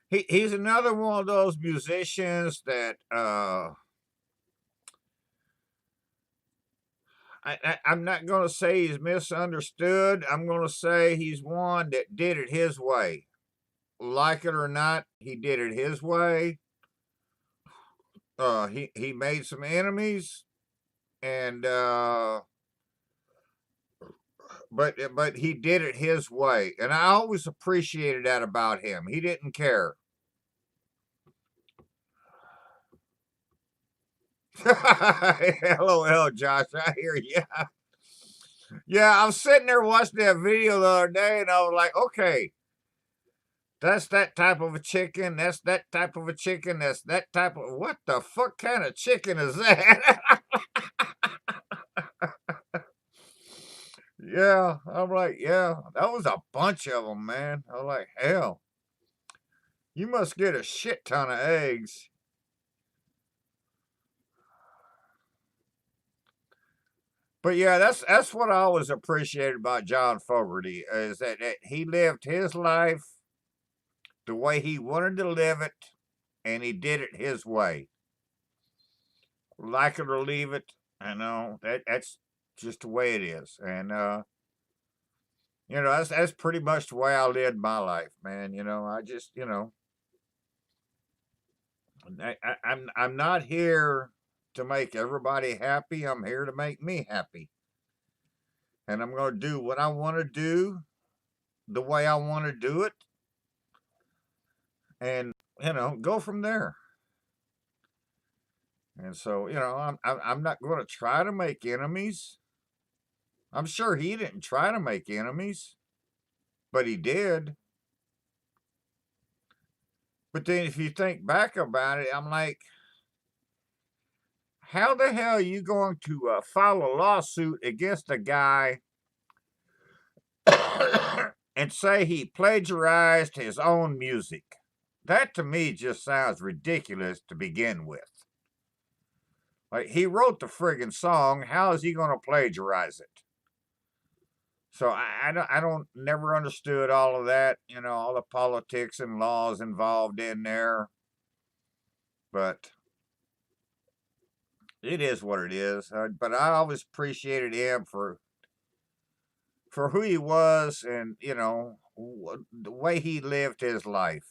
he's another one of those musicians that I'm not going to say he's misunderstood. I'm going to say he's one that did it his way. Like it or not, he did it his way. He made some enemies, and but he did it his way, and I always appreciated that about him. He didn't care. LOL, Josh. I hear you. Yeah, I was sitting there watching that video the other day, and I was like, okay, that's that type of a chicken. That's that type of a chicken. That's that type of, what the fuck kind of chicken is that? Yeah, I'm like, yeah, that was a bunch of them, man. I was like, hell, you must get a shit ton of eggs. But yeah, that's what I always appreciated about John Fogerty is that he lived his life the way he wanted to live it, and he did it his way. Like it or leave it, that's just the way it is, and that's pretty much the way I lived my life, man. I just I'm not here to make everybody happy. I'm here to make me happy, and I'm going to do what I want to do the way I want to do it, and go from there. And so I'm not going to try to make enemies. I'm sure he didn't try to make enemies, but he did. But then if you think back about it, I'm like, how the hell are you going to file a lawsuit against a guy and say he plagiarized his own music? That to me just sounds ridiculous to begin with. Like, he wrote the friggin' song. How is he going to plagiarize it? So I don't never understood all of that, you know, all the politics and laws involved in there. But it is what it is. But I always appreciated him for who he was, and you know the way he lived his life.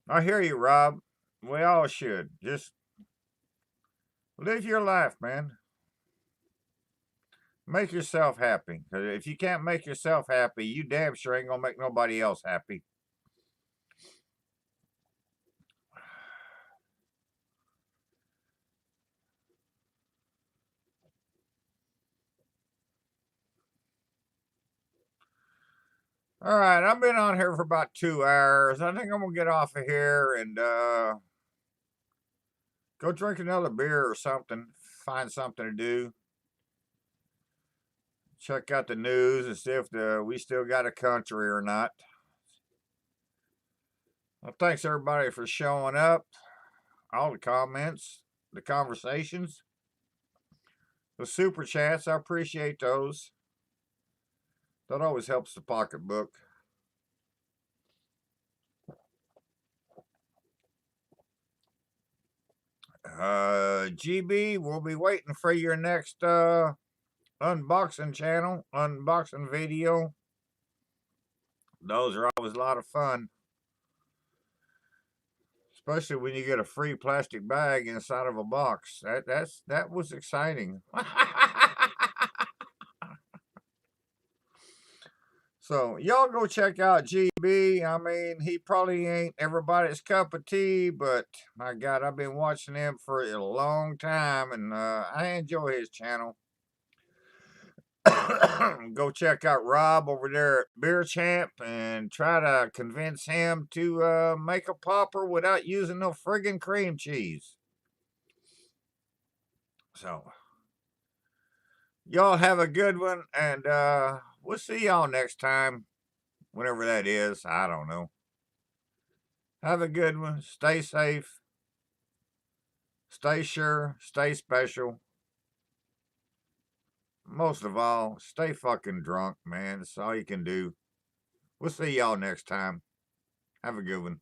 I hear you, Rob. We all should just live your life, man. Make yourself happy. 'Cause if you can't make yourself happy, you damn sure ain't gonna make nobody else happy. All right, I've been on here for about 2 hours. I think I'm gonna get off of here and go drink another beer or something. Find something to do. Check out the news and see if we still got a country or not. Well, thanks everybody for showing up. All the comments, the conversations, the super chats. I appreciate those. That always helps the pocketbook. GB, we'll be waiting for your next unboxing channel, unboxing video. Those are always a lot of fun, especially when you get a free plastic bag inside of a box. That was exciting. So y'all go check out GB. I mean, he probably ain't everybody's cup of tea, but my God, I've been watching him for a long time, and I enjoy his channel. Go check out Rob over there at Beer Champ and try to convince him to make a popper without using no friggin' cream cheese. So, y'all have a good one, and we'll see y'all next time, whenever that is. I don't know. Have a good one. Stay safe. Stay sure. Stay special. Most of all, stay fucking drunk, man. That's all you can do. We'll see y'all next time. Have a good one.